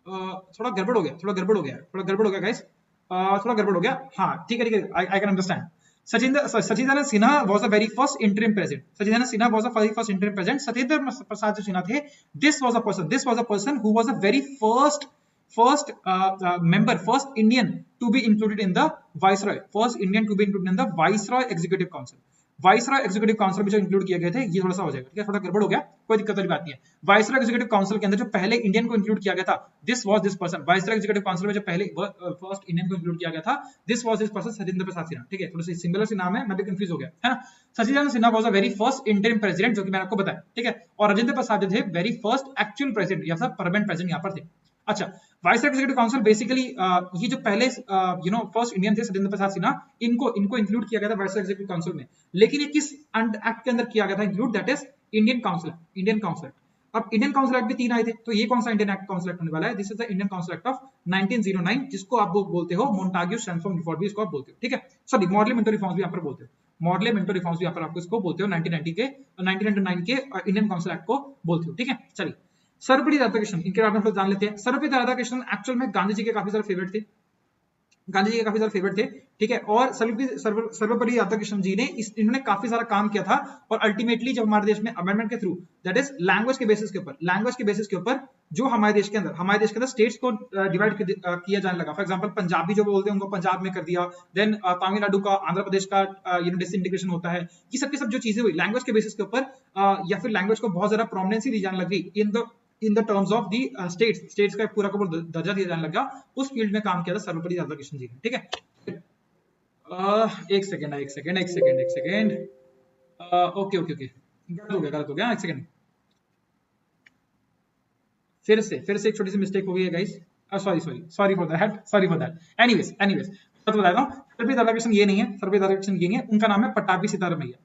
थोड़ा गड़बड़ हो गया गाइस, थोड़ा गड़बड़ हो गया। हाँ ठीक है, I can understand. Sachchidanand Sinha was the very first interim president. Satyendra Prasad जो सिन्हा थे, this was a person who was the very first member, first Indian to be included in the Viceroy Executive Council। Viceroy executive council में जो include किए गए थे, ये थोड़ा सा हो जाएगा, ठीक है, थोड़ा गड़बड़ हो गया, कोई दिक्कत वाली बात नहीं है। वाइसरॉय एग्जीक्यूटिव काउंसिल के अंदर जो पहले इंडियन को इंक्लूड किया गया था, this person. Viceroy executive council में जो पहले फर्स्ट इंडियन को इंक्लूड किया गया था, दिस पर्सन सत्येंद्र प्रसाद सिन्हा, ठीक है। थोड़ा सा सिमिलर से नाम है, मैं भी कंफ्यूज हो गया है ना। Sachchidanand Sinha was the very first interim president, जो कि मैंने आपको बताया, ठीक है। और राजेंद्र प्रसाद जो थे वेरी फर्स्ट एक्चुअल प्रेसिडेंट या फिर परमानेंट प्रेसिडेंट यहाँ पर थे। अच्छा, वाइस एग्जीक्यूटिव काउंसिल बेसिकली ये जो पहले फर्स्ट इंडियन थे सत्येंद्र प्रसाद सिन्हा, इनको इंक्लूड किया गया था वाइस एग्जीक्यूटिव काउंसिल में। लेकिन ये किस एक्ट के अंदर किया गया था include? That is Indian council act. अब इंडियन काउंसिल एक्ट भी 3 आए थे, तो ये कौन सा इंडियन काउंसिल एक्ट होने वाला है? This is the Indian council act of 1909, जिसको आप बोलते हो मोंटाग्यू स्टैनफोर्ड रिफॉर्म भी इसको आप बोलते हो, ठीक है। सॉरी, मॉडले मिंटो रिफॉर्म्स भी यहाँ पर बोलते हो, मॉडले मिंटो रिफॉर्म्स भी यहाँ पर आपको इसको बोलते हो, 1999 के इंडियन काउंसिल एक्ट को बोलते हो, ठीक है। चलिए, सर्वपल्ली राधाकृष्णन, इनके बारे में हम लोग जान लेते हैं। सर्वपल्ली राधाकृष्णन एक्चुअल में गांधी जी के काफी सारे फेवरेट थे, ठीक है। और सर्वपल्ली राधाकृष्णन जी ने इन्होंने काफी सारा काम किया था, और अल्टीमेटली जब हमारे देश में अमेंडमेंट के थ्रू, दैट इज लैंग्वेज के बेसिस के ऊपर जो हमारे देश के अंदर स्टेट्स को डिवाइड किया जाने लगा। फॉर एग्जांपल पंजाबी जो बोलते हैं उनको पंजाब में कर दिया, देन तमिलनाडु का, आंध्र प्रदेश का डिसइंटीग्रेशन होता है। ये सब की सब जो चीजें हुई लैंग्वेज के बेसिस के ऊपर, या फिर लैंग्वेज को बहुत ज्यादा प्रोमिनेंसी दी जाने लगी in the terms of the states का पूरा दर्जा दिया जाने लगा। उस फील्ड में काम किया था सर्वपल्ली राधाकृष्णन जी ने, ठीक है। एक सेकेंड, ओके, गलत हो गया, एक सेकेंड, फिर से एक छोटी सी मिस्टेक हो गई है guys, sorry for that. Anyways तो बताता हूँ, सर्वपल्ली राधाकृष्णन ये नहीं है, उनका नाम है पट्टाभी सीतारामैया,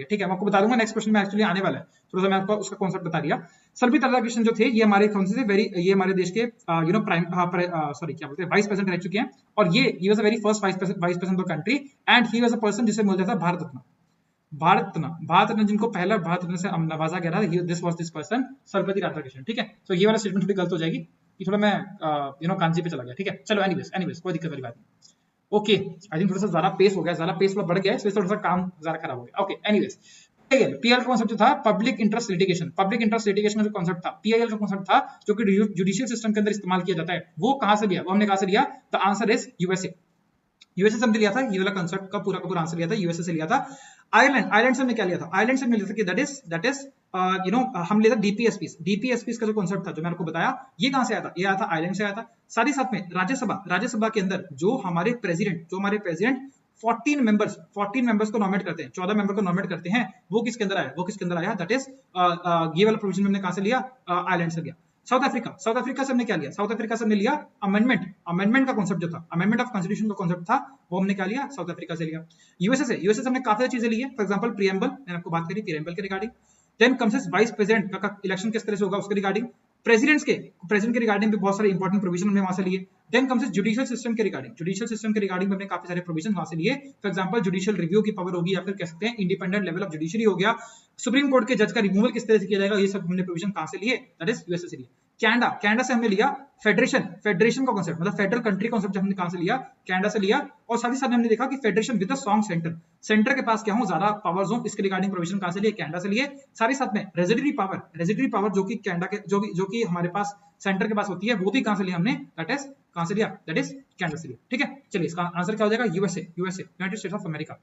ठीक है। मैं आपको बता दूंगा नेक्स्ट क्वेश्चन में एक्चुअली आने वाला है, थोड़ा सा मैं आपको उसका कॉन्सेप्ट बता दिया। सर्वपल्ली राधाकृष्णन जो थे, ये हमारे कौन से थे, ये हमारे देश के क्या बोलते हैं, वाइस प्रेसिडेंट रह चुके हैं, और ये ही was the very first vice president of country, and he was a person जिसे मिलता था भारत रत्न, जिनको पहला भारत रत्न से नवाजा गया था। दिस पर्सन सर्वपल्ली राधाकृष्णन, ठीक है। तो ये वाला स्टेटमेंट थोड़ी गलत हो जाएगी, कि थोड़ा मैं कांजी पे चला गया, ठीक है। चलो एनीवेज कोई दिक्कत वाली बात नहीं। ओके, आई थिंक थोड़ा सा ज्यादा पेस हो गया, थोड़ा बढ़ गया, इसलिए थोड़ा सा काम ज्यादा खराब हो गया। ओके, एनीवेज, पीआईएल का कॉन्सेप्ट जो था, पब्लिक इंटरेस्ट लिटिगेशन का जो कॉन्सेप्ट था, पीआईएल का कॉन्सेप्ट था, जो कि जुडिशियल सिस्टम के अंदर इस्तेमाल किया जाता है, वो कहां से लिया? वो हमने कहां से लिया? द आंसर इज यूएसए से हमने लिया था। ये वाला कंसेप्ट का पूरा आंसर लिया था यूएसए से लिया था। आयरलैंड से हमने क्या लिया था? आयरलैंड से हमने लिया था कि दैट इज हम लिया था डीपीएसपीस का जो कॉन्सेप्ट था, जो मैंने आपको बताया, ये कहां से आया था? ये आया था आयरलैंड से आया था। साथ ही साथ में राज्यसभा के अंदर जो हमारे प्रेसिडेंट 14 मेंबर्स को नॉमिनेट करते हैं, 14 मेंबर को नॉमिनेट करते हैं, वो किसके अंदर आया? दैट इज ये वाला प्रोविजन हमने कहां से लिया? आयरलैंड से लिया। साउथ अफ्रीका से हमने क्या लिया? साउथ अफ्रीका से हमने लिया अमेंडमेंट का कॉन्सेप्ट जो था, अमेंडमेंट ऑफ कॉन्स्टिट्यूशन का कॉन्सेप्ट था, वो हमने क्या लिया? साउथ अफ्रीका से लिया। यूएसए से हमने काफी सारी चीजें ली है। फॉर एग्जांपल प्रीएम्बल, मैंने आपको बात करी प्रीएम्बल के regarding. Then comes vice president का इलेक्शन किस तरह से होगा उसके रिगार्डिंग, प्रेसिडेंट के रिगार्डिंग भी बहुत सारे इंपॉर्टेंट प्रोविजन हमने वहां से लिए। देन कम्स जुडिशियल सिस्टम के रिगार्डिंग, जुडिशियल सिस्टम के रिगार्डिंग हमने काफी सारे प्रोविजन वहां से लिए। फॉर एग्जांपल जुडिशियल रिव्यू की पावर होगी, या फिर कह सकते हैं इंडिपेंडेंट लेवल ऑफ जुडिशरी हो गया, सुप्रीम कोर्ट के जज का रिमूवल किस तरह से किया जाएगा, ये सब हमने प्रोविजन कहां से लिए, दैट इज यूएसए से लिए। कनाडा, कनाडा से हमने लिया फेडरेशन, फेडरेशन का कॉन्सेप्ट, मतलब फेडरल कंट्री कॉन्सेप्ट हमने कहां से लिया, कनाडा से लिया। और साथ ही साथ हमने देखा कि federation with the strong centre, centre के पास क्या हो ज्यादा पावर्स हो, इसके रिगार्डिंग प्रोविजन कहां से लिए, कनाडा से लिए। साथ ही साथ में रेजिडरी पावर, रेजिडरी पावर जो कि कनाडा के जो कि हमारे पास सेंटर के पास होती है, वो भी कहां से लिया हमने, दैट इज कहां से लिया, दैट इज कनाडा से लिया। ठीक है, चलिए इसका आंसर क्या हो जाएगा, USA, USA United states of America.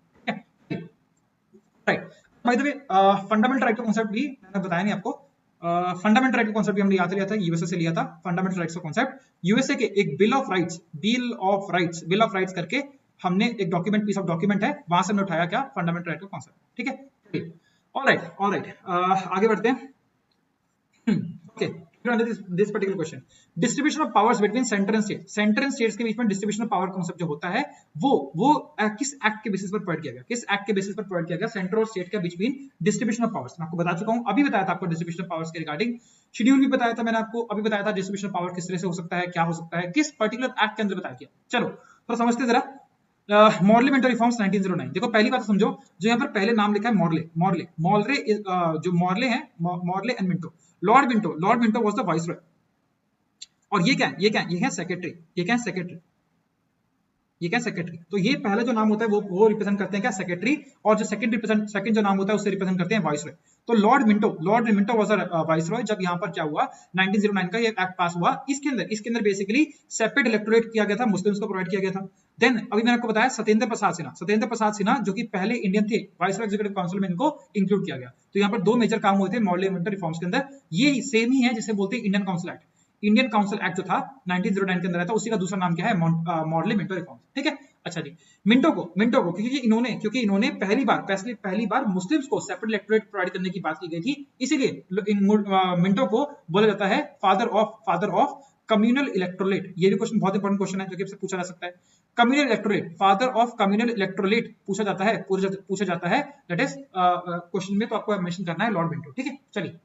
Right, by the way fundamental right का कॉन्सेप्ट भी मैंने बताया नहीं आपको, फंडामेंटल राइट का कॉन्सेप्ट भी हमने याद लिया था, यूएसए से लिया था फंडामेंटल राइट्स का कॉन्सेप्ट। यूएसए के एक bill of rights, bill of rights, bill of rights करके हमने एक डॉक्यूमेंट, पीस ऑफ डॉक्यूमेंट है, वहां से हमने उठाया क्या, फंडामेंटल राइट का कॉन्सेप्ट। ठीक है, ऑलराइट ऑलराइट, आगे बढ़ते हैं। Okay, this particular question, distribution of powers between center and state, center and states के बीच में distribution of power concept जो होता है वो किस एक्ट के बेसिस पर प्रोवाइड किया गया, किस एक्ट के बेसिस पर प्रोवाइड किया गया, सेंटर और स्टेट के बीच में डिस्ट्रीब्यूशन ऑफ पावर्स। मैं आपको बता चुका हूं, अभी बताया था आपको डिस्ट्रीब्यूशन ऑफ पावर्स के रिगार्डिंग, शेड्यूल भी बताया था मैंने आपको, अभी बताया था डिस्ट्रीब्यूशन ऑफ पावर किस तरह से हो सकता है, क्या हो सकता है, किस पर्टिकुलर एक्ट के अंदर बताया गया। चलो तो समझते जरा, मॉर्ले मिंटो रिफॉर्म्स 1909। देखो पहली बात समझो, जो यहाँ पर पहले नाम लिखा है मॉर्ले, मॉर्ले, मॉर्ले जो मॉर्ले है, Morley and Minto, Lord Minto, Lord Minto was the viceroy. और ये क्या है, ये क्या है, ये है सेक्रेटरी, ये क्या है सेक्रेटरी, ये क्या सेक्रेटरी। तो ये पहला जो नाम होता है वो रिप्रेजेंट करते हैं क्या, सेक्रेटरी, और जो सेकंड जो नाम होता है उससे रिप्रेजेंट करते हैं वाइसरॉय। तो Lord Minto was a viceroy जब यहाँ पर क्या हुआ, 1909 का ये एक्ट पास हुआ। इसके अंदर बेसिकली सेपरेट इलेक्टोरेट किया गया था, मुस्लिम्स को प्रोवाइड किया गया था। देन अभी मैंने आपको बताया सत्येंद्र प्रसाद सिन्हा जो कि पहले इंडियन थे, वाइसरॉय एग्जीक्यूटिव काउंसिल में इनको इंक्लूड किया गया। तो यहाँ पर दो मेजर काम हुए थे मॉर्ले मिंटो रिफॉर्म्स के अंदर। ये सेम ही है जिसे बोलते हैं Indian council act. Indian council act जो था 1909 के अंदर आया था, उसी का दूसरा नाम क्या है, मॉर्ले मिंटो रिफॉर्म्स। ठीक है, अच्छा जी, मिंटो को क्योंकि इन्होंने पहली बार मुस्लिम्स को सेपरेट इलेक्टोरेट प्रोवाइड करने की बात की गई थी, इसीलिए मिंटो को बोला जाता है फादर ऑफ कम्युनल इलेक्टोरेट। ये भी क्वेश्चन बहुत इंपॉर्टेंट क्वेश्चन है जो कि आपसे पूछा जा सकता है। Communal electorate, father of communal electorate पूछा जाता है, दैट इज क्वेश्चन में, तो आपको मेंशन करना है लॉर्ड मिंटो। ठीक है, चलिए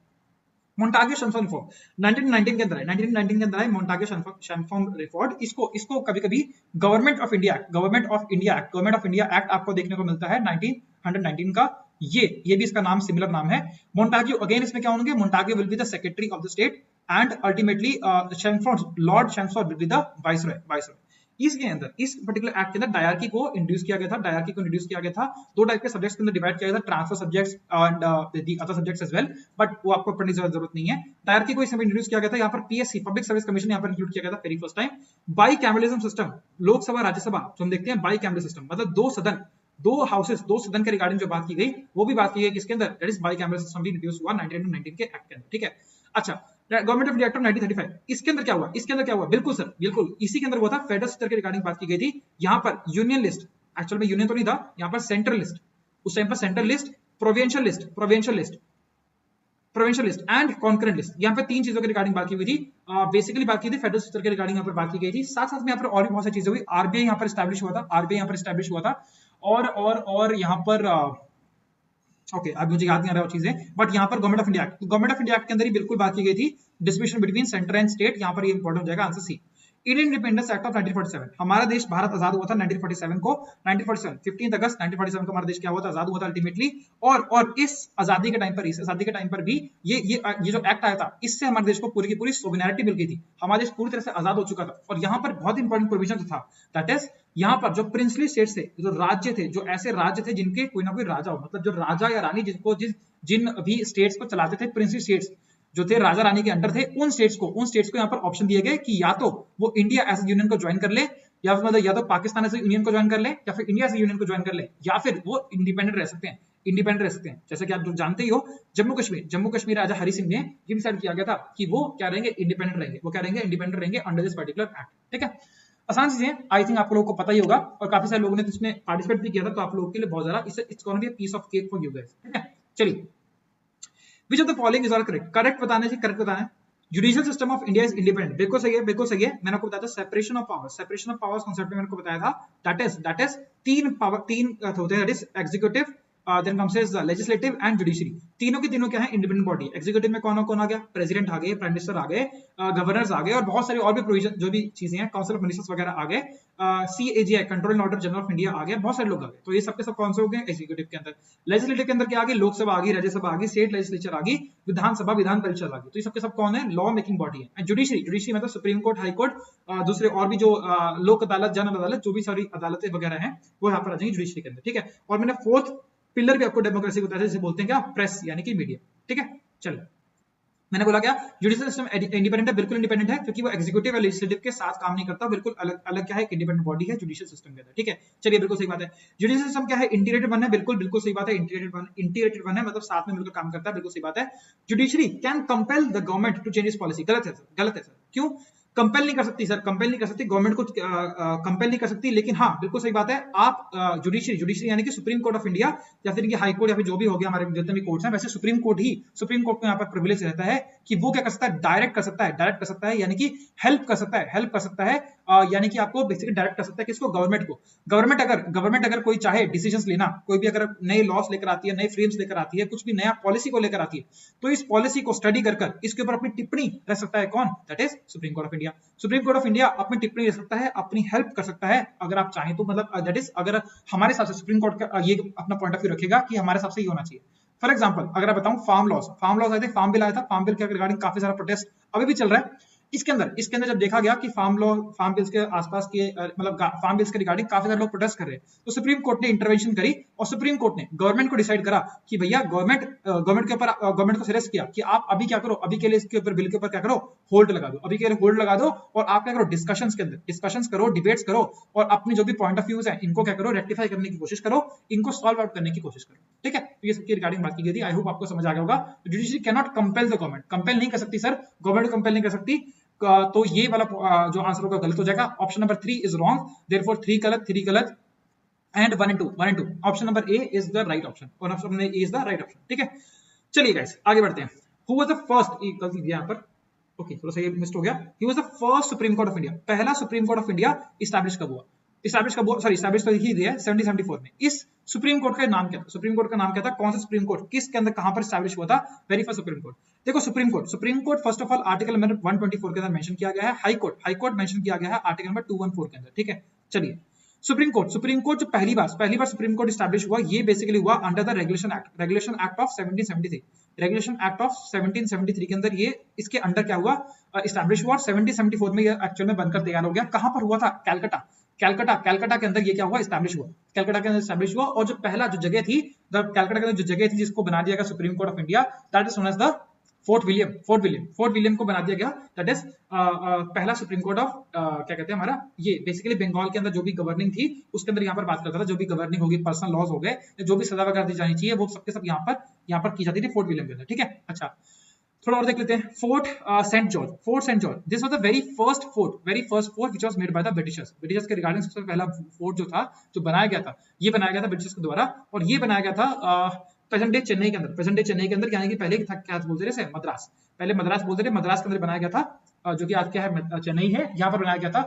मोंटागे शैनफॉर्ड रिफॉर्म 1919 के अंदर है, 1919 के अंदर है मोंटागे शैनफॉर्ड रिफॉर्म। इसको कभी-कभी गवर्नमेंट ऑफ इंडिया एक्ट आपको देखने को मिलता है 1919 का। ये भी इसका नाम सिमिलर नाम है। मोंटागे अगेन इसमें क्या होंगे, Montagu will be the secretary of the state and ultimately lord Chelmsford will be the viceroy. इसके अंदर, इस पर्टिकुलर एक्ट के अंदर डायरकी को इंट्रोड्यूस किया गया था। दो टाइप के सब्जेक्ट्स के अंदर डिवाइड किया गया था, transfer subjects and the other subjects as well, but वो आपको पढ़ने की जरूरत नहीं है। डायरकी को इसमें इंट्रोड्यूस किया गया था। यहाँ पर पीएससी, पब्लिक सर्विस कमीशन यहाँ पर इंक्लूड किया गया था very first time. By cameralism system, Lok Sabha Rajya Sabha जो हम देखते हैं, बाई कैमरल सिस्टम मतलब दो सदन के रिगार्डिंग जो बात की गई, वो भी बात की गई किसके अंदर, that is by cameral system भी इंट्रोड्यूस हुआ 1919 के एक्ट के अंदर। ठीक है, अच्छा, government of India act of 1935, इसके अंदर क्या हुआ, बिल्कुल सर, बिल्कुल इसी के अंदर हुआ था, फेडरल स्टेट के रिगार्डिंग बात की गई थी। यहाँ पर यूनियन लिस्ट, एक्चुअल में यूनियन तो नहीं था, यहाँ पर सेंट्रल लिस्ट, उस टाइम पर central list, provincial list and concurrent list, यहाँ पर तीन चीजों के रिगार्डिंग बात की हुई थी। बेसिकली बात की थी फेडरल स्टेट के रिगार्डिंग, यहाँ पर बात की गई थी। साथ में यहाँ पर और भी बहुत सारी चीजें हुई। आरबीआई यहाँ पर एस्टैब्लिश हुआ था, और यहाँ पर ओके, अब मुझे याद नहीं आ रहा वो चीजें, बट यहाँ पर गवर्नमेंट ऑफ इंडिया एक्ट के अंदर ही बिल्कुल बात की गई थी distribution between centre and state. यहाँ पर ये इंपॉर्टेंट हो जाएगा answer C. Indian Independence Act of 1947, हमारा देश भारत आजाद हुआ था 1947 को, 15 अगस्त 1947 को हमारा देश क्या हुआ था, आजाद हुआ था अल्टीमेटली। और इस आजादी के टाइम पर भी ये जो एक्ट आया था, इससे हमारे देश को पूरी की पूरी सोवेनिटी मिल गई थी, हमारा देश पूरी तरह से आजाद हो चुका था। और यहाँ पर बहुत इंपॉर्टेंट प्रोविजन था, दैट इज यहाँ पर जो प्रिंसली स्टेट्स थे, जो राज्य थे, जो ऐसे राज्य थे जिनके कोई ना कोई राजा हो, मतलब जो राजा या रानी जिन भी स्टेट्स को चलाते थे, प्रिंसली स्टेट्स जो थे राजा रानी के अंडर थे, उन स्टेट्स को यहाँ पर ऑप्शन दिए गए कि या तो वो इंडिया एज यूनियन को ज्वाइन कर ले, या फिर मतलब या तो पाकिस्तान एज यूनियन को ज्वाइन कर ले, या फिर इंडिया एज यूनियन को ज्वाइन कर ले, या फिर वो इंडिपेंडेंट रह सकते हैं। जैसे कि आप जो जानते ही हो, जम्मू कश्मीर राजा हरि सिंह ने ये डिसाइड किया गया था कि वो क्या रहेंगे, इंडिपेंडेंट रहेंगे अंडर दिस पर्टिकुलर एक्ट। ठीक है, आसान चीजें, आई थिंक आप लोगों को पता ही होगा, और काफी सारे लोगों ने इसमें पार्टिसिपेट भी किया था, तो आप लोगों के लिए बहुत ज्यादा it's gonna be a piece of cake for you guys. ठीक है, चलिए, Which of the following is all correct? Correct बताना है। Judicial system of India is independent, बिल्कुल सही है। मैंने आपको बताया था सेपरेशन ऑफ पावर्स कॉन्सेप्ट में मैंने आपको बताया था, दैट इज तीन होते हैं, that is executive, then comes is legislative and judiciary, तीनों के तीनों क्या है इंडिपेंडेंट बॉडी। एग्जीक्यूटिव में कौन कौन आ गया, प्रेसिडेंट आ गए, प्राइम मिनिस्टर आ गए, गवर्नर्स आ गए और बहुत सारी और भी प्रोविजन जो भी चीजें हैं, काउंसिल ऑफ मिनिस्टर्स वगैरह आ गए, CAG control and order general of India आ गया, बहुत सारे लोग आ गए। तो ये सबके सब कौन से हो गए एग्जीक्यूटिव के अंदर। लेजिस्लेटिव के अंदर क्या आ गई, लोकसभा आ गई, राज्यसभा आ गई, स्टेट लेजिस्लेचर आ गई, विधानसभा विधान परिषद आ गई। तो ये सबके सब कौन है, लॉ मेकिंग बॉडी है। जुडिशरी, जुडिशरी मतलब सुप्रीम कोर्ट, हाई कोर्ट, दूसरे और भी जो लोक अदालत, जन अदालत, जो भी सारी अदालतें वगैरह हैं वो यहाँ पर आ जाएंगी जुडिशरी के अंदर, ठीक है। और मैंने फोर्थ पिलर भी आपको डेमोक्रेसी को बताया, जिसे बोलते हैं क्या, प्रेस यानी कि मीडिया, ठीक है। चलो मैंने बोला क्या, जुडिशियल सिस्टम इंडिपेंडेंट है, बिल्कुल इंडिपेंडेंट है, क्योंकि वो एग्जीक्यूटिव और लेजिस्लेटिव के साथ काम नहीं करता, बिल्कुल अलग अलग क्या है, इंडिपेंडेंट बॉडी है जुडिशियल सिस्टम के अंदर, ठीक है। चलिए बिल्कुल सही बात है। जुडिशियल सिस्टम क्या है, इंटीग्रेटेड वन है, बिल्कुल बिल्कुल सही बात है, इंटीग्रेटेड वन है मतलब साथ में मिलकर काम करता है, बिल्कुल सही बात है। Judiciary can compel the government to change its policy, गलत है सर, गलत है सर। क्यों कंपेल नहीं कर सकती सर, कंपेल नहीं कर सकती गवर्नमेंट को, कंपेल नहीं कर सकती, लेकिन हाँ बिल्कुल सही बात है, आप जुडिशरी, जुडिशरी यानी कि सुप्रीम कोर्ट ऑफ इंडिया या फिर हाई कोर्ट या फिर जो भी हो गया हमारे जितने भी कोर्ट्स हैं, वैसे सुप्रीम कोर्ट को यहाँ पर प्रिविलेज रहता है कि वो क्या कर सकता है, डायरेक्ट कर सकता है, डायरेक्ट कर सकता है यानी कि हेल्प कर सकता है, हेल्प कर सकता है, यानी कि आपको बेसिकली डायरेक्ट कर सकता है किसको, गवर्नमेंट को। गवर्नमेंट अगर कोई चाहे डिसीजंस लेना, कोई भी अगर नए लॉस लेकर आती है, नए फ्रेम्स लेकर आती है, कुछ भी नया पॉलिसी को लेकर आती है, तो इस पॉलिसी को स्टडी कर इसके ऊपर अपनी टिप्पणी रख सकता है कौन, that is supreme court of India. Supreme court of India अपनी टिप्पणी रख सकता है, अपनी हेल्प कर सकता है अगर आप चाहें तो, मतलब दैट इज अगर हमारे हिसाब से सुप्रीम कोर्ट का ये अपना पॉइंट ऑफ व्यू रखेगा कि हमारे हिसाब से ये होना चाहिए। फॉर एग्जांपल अगर मैं बताऊं फार्म लॉस आए थे, फार्म बिल आया था, फार्म बिल के रिगार्डिंग काफी सारा प्रोटेस्ट अभी भी चल रहा है। इसके अंदर जब देखा गया कि फार्म बिल्स के आसपास के मतलब फार्म बिल्स के रिगार्डिंग काफी सारे लोग प्रोटेस्ट कर रहे हैं, तो सुप्रीम कोर्ट ने इंटरवेंशन करी और सुप्रीम कोर्ट ने गवर्नमेंट को डिसाइड करा कि भैया गवर्नमेंट को सजेस्ट किया कि आप अभी क्या करो, अभी के लिए इसके ऊपर बिल के ऊपर क्या करो, होल्ड लगा दो, अभी के लिए होल्ड लगा दो, और आप क्या करो, डिस्कशंस करो, डिबेट्स करो, और अपनी जो भी पॉइंट ऑफ व्यूज है इनको क्या करो, रेक्टिफाई करने की कोशिश करो, इनको सॉल्व आउट करने की कोशिश करो, ठीक है। तो ये सबकी रिगार्डिंग बात की गई थी, आई होप आपको समझ आ गया होगा। Judiciary can not compel the government, compel नहीं कर सकती सर, गवर्नमेंट कंपेल नहीं कर सकती, तो ये वाला जो आंसर होगा गलत हो जाएगा। Option number 3 is wrong, therefore 3 गलत and 1 and 2 option number A is the right option, और option number A is the right option, ठीक है। चलिए गाइस आगे बढ़ते हैं। हु वाज द फर्स्ट, गलती दिया यहाँ पर, ओके थोड़ा सा ये मिस हो गया। He was the first supreme court of India, पहला supreme court of India establish कब हुआ, इस्टेब्लिश तो ही दिया है 1774 में। इस सुप्रीम कोर्ट का नाम क्या था, सुप्रीम कोर्ट का नाम क्या था, कौन सा सुप्रीम कोर्ट, किसके अंदर कहां पर इस्टेब्लिश हुआ था, वेरी फर्स्ट सुप्रीम कोर्ट। देखो supreme court first of all article number 124 के अंदर मेंशन किया गया है, हाई कोर्ट मेंशन किया गया है आर्टिकल नंबर 214 के अंदर, ठीक है। चलिए सुप्रीम कोर्ट जो पहली बार सुप्रीम कोर्ट इस्टेब्लिश हुआ, ये बेसिकली हुआ under the regulation act of 1773, regulation act of 1773 के अंदर ये इसके अंडर क्या हुआ, इस्टेब्लिश हुआ, 1774 में ये एक्चुअल में बनकर तैयार हो गया। कहां पर हुआ था, कैलकाटा के अंदर ये क्या हुआ, इस्टेब्लिश हुआ, कैलकाटा के अंदर इस्टेब्लिश हुआ। और जो पहला जो जगह थी, कैलकाटा के अंदर जो जगह थी जिसको बना दिया गया supreme court of India, that is known as the Fort William को बना दिया गया, दैट इज पहला सुप्रीम कोर्ट ऑफ क्या कहते हैं हमारा, ये बेसिकली बंगाल के अंदर जो भी गवर्निंग थी उसके अंदर यहाँ पर बात करता था, जो भी गवर्निंग होगी, पर्सनल लॉज हो गए, जो भी सजा वगैरह दी जानी चाहिए वो सबके सब यहाँ पर की जाती थी फोर्ट विलियम के अंदर, ठीक है। अच्छा थोड़ा और देख लेते हैं। Fort Saint George, this was the very first fort which was made by the Britishers के रिगार्डिंग सबसे पहला फोर्ट जो था, जो बनाया गया था, ये बनाया गया था ब्रिटिशर्स के द्वारा, और ये बनाया गया था प्रेजेंट डे चेन्नई के अंदर, यानी कि पहले क्या बोलते थे, मद्रास बोलते थे, मद्रास के अंदर बनाया गया था, जो कि आज क्या है चेन्नई है, यहाँ पर बनाया गया था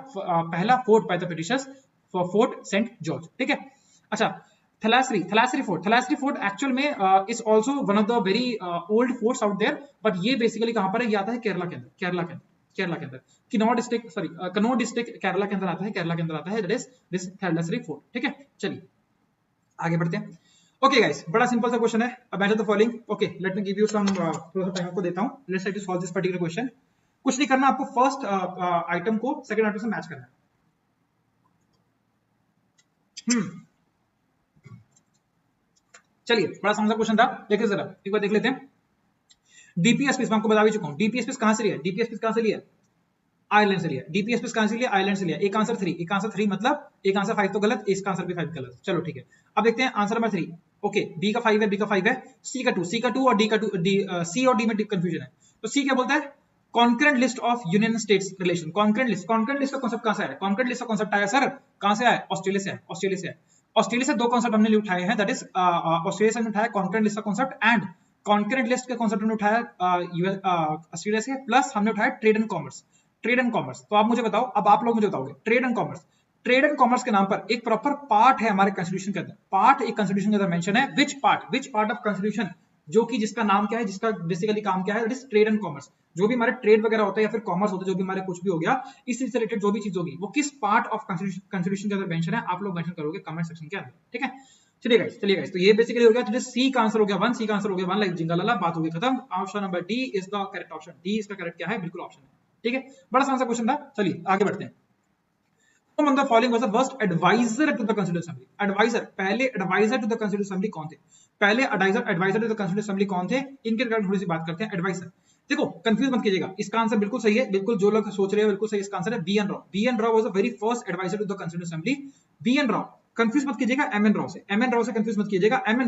पहला fort by the Britishers, Fort Saint George, ठीक है। अच्छा थलासरी फोर्ट एक्चुअल में is also one of the very old forts out there, but ये बेसिकली कहां पर है, ये आता है केरला के अंदर कन्नौज डिस्ट्रिक्ट केरला के अंदर आता है, that is this Thalassery fort, ठीक है। चलिए आगे बढ़ते हैं। ओके गाइस, बड़ा सिंपल सा क्वेश्चन है, imagine the following, okay let me give you some, थोड़ा सा टाइम आपको देता हूं, let's try to solve this particular question. कुछ नहीं करना, आपको फर्स्ट आइटम को सेकंड आइटम से मैच करना है। चलिए बड़ा समझा क्वेश्चन था, देखिए जरा एक बार देख लेते हैं। डीपीएसपी मैं आपको बता भी चुका हूं, डीपीएसपी कहां से लिया, आयरलैंड से लिया, डीपीएसपी कहां से लिया, आयरलैंड से लिया। एक आंसर 3 मतलब एक आंसर 5 तो गलत, इसका आंसर भी 5 गलत, चलो ठीक है। अब देखते हैं आंसर नंबर 3, ओके बी का 5 है, सी का 2 और डी का 2, सी और डी में कंफ्यूजन है, तो सी क्या बोलता है, concurrent list of union states relation, concurrent list का कांसेप्ट कहां से आया, कॉन्करेंट लिस्ट का कांसेप्ट आया सर, कहां से आया, ऑस्ट्रेलिया से दो कांसेप्ट हमने उठाए हैं, दैट इज ऑस्ट्रेलिया से हमने उठाया कॉन्करेंट लिस्ट का कांसेप्ट, एंड कॉन्करेंट लिस्ट के कांसेप्ट हमने उठाया ऑस्ट्रेलिया से, प्लस हमने उठाया ट्रेड एंड कॉमर्स। तो आप मुझे बताओ, अब आप लोग मुझे बताओगे trade and commerce, trade and commerce के नाम पर एक प्रॉपर पार्ट है हमारे कॉन्स्टिट्यूशन के अंदर, पार्ट एक कॉन्स्टिट्यूशन के अंदर मेंशन है, विच पार्ट ऑफ कॉन्स्टिट्यूशन, जो कि जिसका नाम क्या है, जिसका बेसिकली काम क्या है, that is trade and commerce. जो भी हमारे ट्रेड वगैरह होता है या फिर कॉमर्स होता है, जो भी हमारे कुछ भी हो गया, इससे रिलेटेड जो भी चीज होगी वो किस पार्ट ऑफ कॉन्स्टिट्यूशन के अंदर मेंशन है, आप लोग मेंशन करोगे कमेंट सेक्शन के अंदर, ठीक है। चलिए गाइस, तो ये बेसिकली हो गया, तो सी का आंसर हो गया 1, सी का आंसर हो गया 1, लाइक जिंगालाला, बात हो गई खत्म। Option number D is the correct option, D इसका करेक्ट क्या है, बिल्कुल ऑप्शन है, ठीक है। बड़ा आसान सा क्वेश्चन था, चलिए आगे बढ़ते हैं। Among the following was the first advisor to the Constituent Assembly? Advisor, पहले advisor to the Constituent Assembly कौन थे? पहले advisor to the Constituent Assembly कौन थे? इनके रिगार्डिंग थोड़ी सी बात करते हैं। advisor, देखो कंफ्यूज मत कीजिएगा, इसका आंसर बिल्कुल सही है, बिल्कुल जो लोग सोच रहे हैं बिल्कुल सही, इसका आंसर है B N Rau. B N Rao was the very first advisor to the Constituent Assembly। B N Rau, confuse मत कीजिएगा एम एन राव से, एम एन राव से कंफ्यूज मत कीजिएगा। एम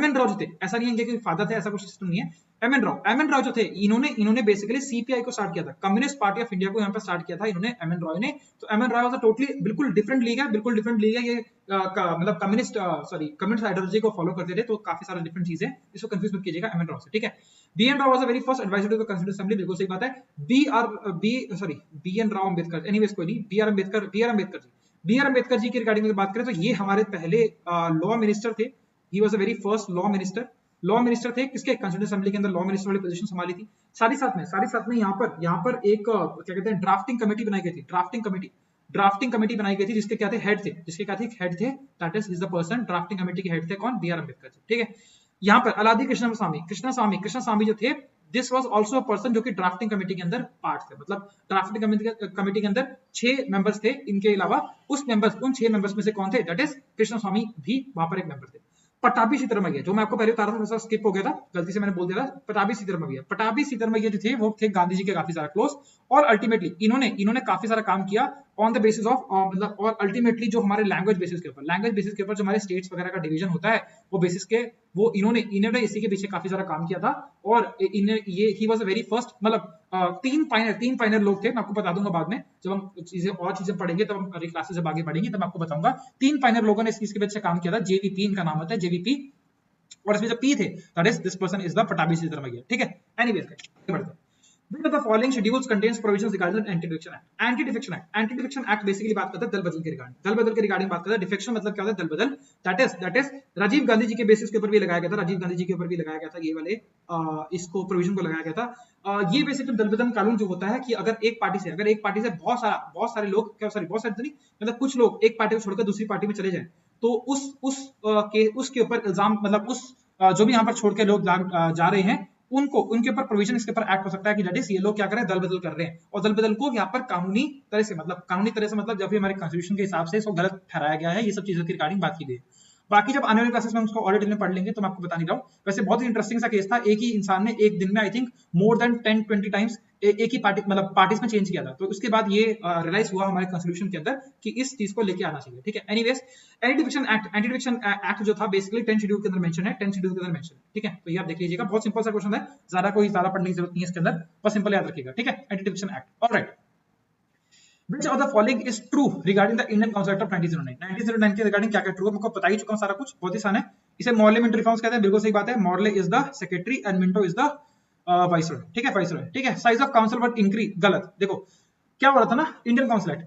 एन राव जो थे, ऐसा नहीं है कि फादर थे, ऐसा कुछ सिस्टम नहीं है। एम एन राव जो थे, इन्होंने बेसिकली सीपीआई को स्टार्ट किया था, कम्युनिस्ट पार्टी ऑफ इंडिया को यहाँ पर स्टार्ट किया था इन्होंने, एम एन राव ने। तो M N Rao was totally बिल्कुल डिफरेंट लीग है, बिल्कुल डिफरेंट लीग है ये, मतलब कम्युनिस्ट आइडियोलॉजी को फॉलो करते थे, तो काफी सारा डिफरेंट चीजें, इसको कंफ्यूज मत कीजिएगा एम एन राव से, ठीक है। B N Rao was the very first advisor to the constituent assembly, बिल्कुल सही बात है। B N Rau Ambedkar, anyways कोई नहीं, बी आर अम्बेडकर जी की रिगार्डिंग में बात करें तो ये हमारे पहले लॉ मिनिस्टर थे। ही was the very first law minister थे, किसके, कॉन्स्टिट्यूएंट असेंबली के अंदर लॉ मिनिस्टर वाली पोजीशन संभाली थी। साथ में यहाँ पर एक क्या कहते हैं ड्राफ्टिंग कमेटी बनाई गई थी, ड्राफ्टिंग कमेटी बनाई गई थी, जिसके क्या थे, हेड थे, that is the person, drafting committee के हेड थे कौन, बी आर अम्बेडकर जी, ठीक है। यहाँ पर अलादी कृष्ण स्वामी जो थे, this was also a person जो कि ड्राफ्टिंग कमेटी के अंदर पार्ट थे, मतलब ड्राफ्टिंग कमेटी के अंदर 6 मेंबर्स थे, इनके अलावा उन 6 मेंबर्स में से कौन थे, दैट इज कृष्ण स्वामी भी वहां पर एक मेंबर थे। पटाभी सीतारमैया, जो मैं आपको पहले बता रहा था, स्किप हो गया था, गलती से मैंने बोल दिया था। पटाभी सीतारमैया जो थे वो थे गांधी जी के काफी सारा क्लोज, और अल्टीमेटली इन्होंने काफी सारा काम किया ऑन द बेसिस ऑफ, मतलब, और अल्टीमेटली जो हमारे लैंग्वेज बेसिस के ऊपर जो हमारे स्टेट्स वगैरह का डिवीजन होता है, वो बेसिस के वो इन्होंने इसी के पीछे काफी सारा काम किया था। और he was a very first, मतलब 3 फाइनल लोग थे, मैं आपको बता दूंगा बाद में, जब हम चीजें पढ़ेंगे, तब हम अगली क्लासेस जब आगे बढ़ेंगे तब मैं आपको बताऊंगा। 3 फाइनल लोगों ने इस चीज के पीछे काम किया था, जेवीपी इनका नाम होता है, जेवीपी, और इसमें जो पी थे, that is this person is the Pattabhi Sitaramayya, ठीक है। एनीवेज आगे बढ़ते हैं। Which of the following schedules contains provisions regarding anti-defection act? Anti-defection act basically बात करता है दल बदल के रिगार्डिंग बात करता है। डिफेक्शन मतलब क्या होता है, दल बदल, दैट इज राजीव गांधी जी के बेसिस के ऊपर भी लगाया गया था, ये वाले इसको प्रोविजन को लगाया गया था। ये बेसिकली दल बदल कानून जो होता है कि अगर एक पार्टी से बहुत सारे लोग, मतलब कुछ लोग एक पार्टी को छोड़कर दूसरी पार्टी में चले जाए, तो उसके ऊपर इल्जाम, मतलब जो भी यहाँ पर छोड़ के लोग जा रहे हैं, उनके ऊपर प्रोविजन इसके ऊपर एक्ट हो सकता है कि दैट इज ये लोग क्या कर रहे हैं, दल बदल कर रहे हैं, और दल बदल को यहाँ पर कानूनी तरह से मतलब जब भी हमारे कॉन्स्टिट्यूशन के हिसाब से इसको गलत ठहराया गया है, ये सब चीजों की रिगार्डिंग बात की गई है। बाकी जब आने वाली क्लासेस में उसको और डिटेल में पढ़ लेंगे तो मैं आपको बता नहीं रहा हूँ। वैसे बहुत ही इंटरेस्टिंग सा केस था, एक ही इंसान ने एक दिन में I think more than 10-20 times एक ही पार्टीज में चेंज किया था, तो उसके बाद ये रियलाइज हुआ हमारे कॉन्स्टिट्यूशन के अंदर कि इस चीज को लेके आना चाहिए, ठीक है। एनीवेज, एंटी-डिफेक्शन एक्ट जो था बेसिकली 10 शेड्यूल के अंदर मेंशन है, ठीक है। तो ये आप देख लीजिएगा, बहुत सिंपल सा क्वेश्चन है, ज्यादा पढ़ने की जरूरत नहीं है इसके अंदर, बस सिंपल याद रखिएगा, ठीक है। Anti-defection act, alright. Which of the following is true regarding the Indian Council Act of 1909? 1909 के रिगार्डिंग क्या ट्रू है, मैं आपको बता ही चुका हूं सारा कुछ, बहुत ही आसान है। इसे मॉर्ले मिंटो रिफॉर्म्स कहते हैं, बिल्कुल सही बात है। Morley is the secretary and Minto is the viceroy, ठीक है, वाइसरॉय, ठीक है। Size of council but increase, गलत। देखो क्या हो रहा था ना, इंडियन काउंसिल एक्ट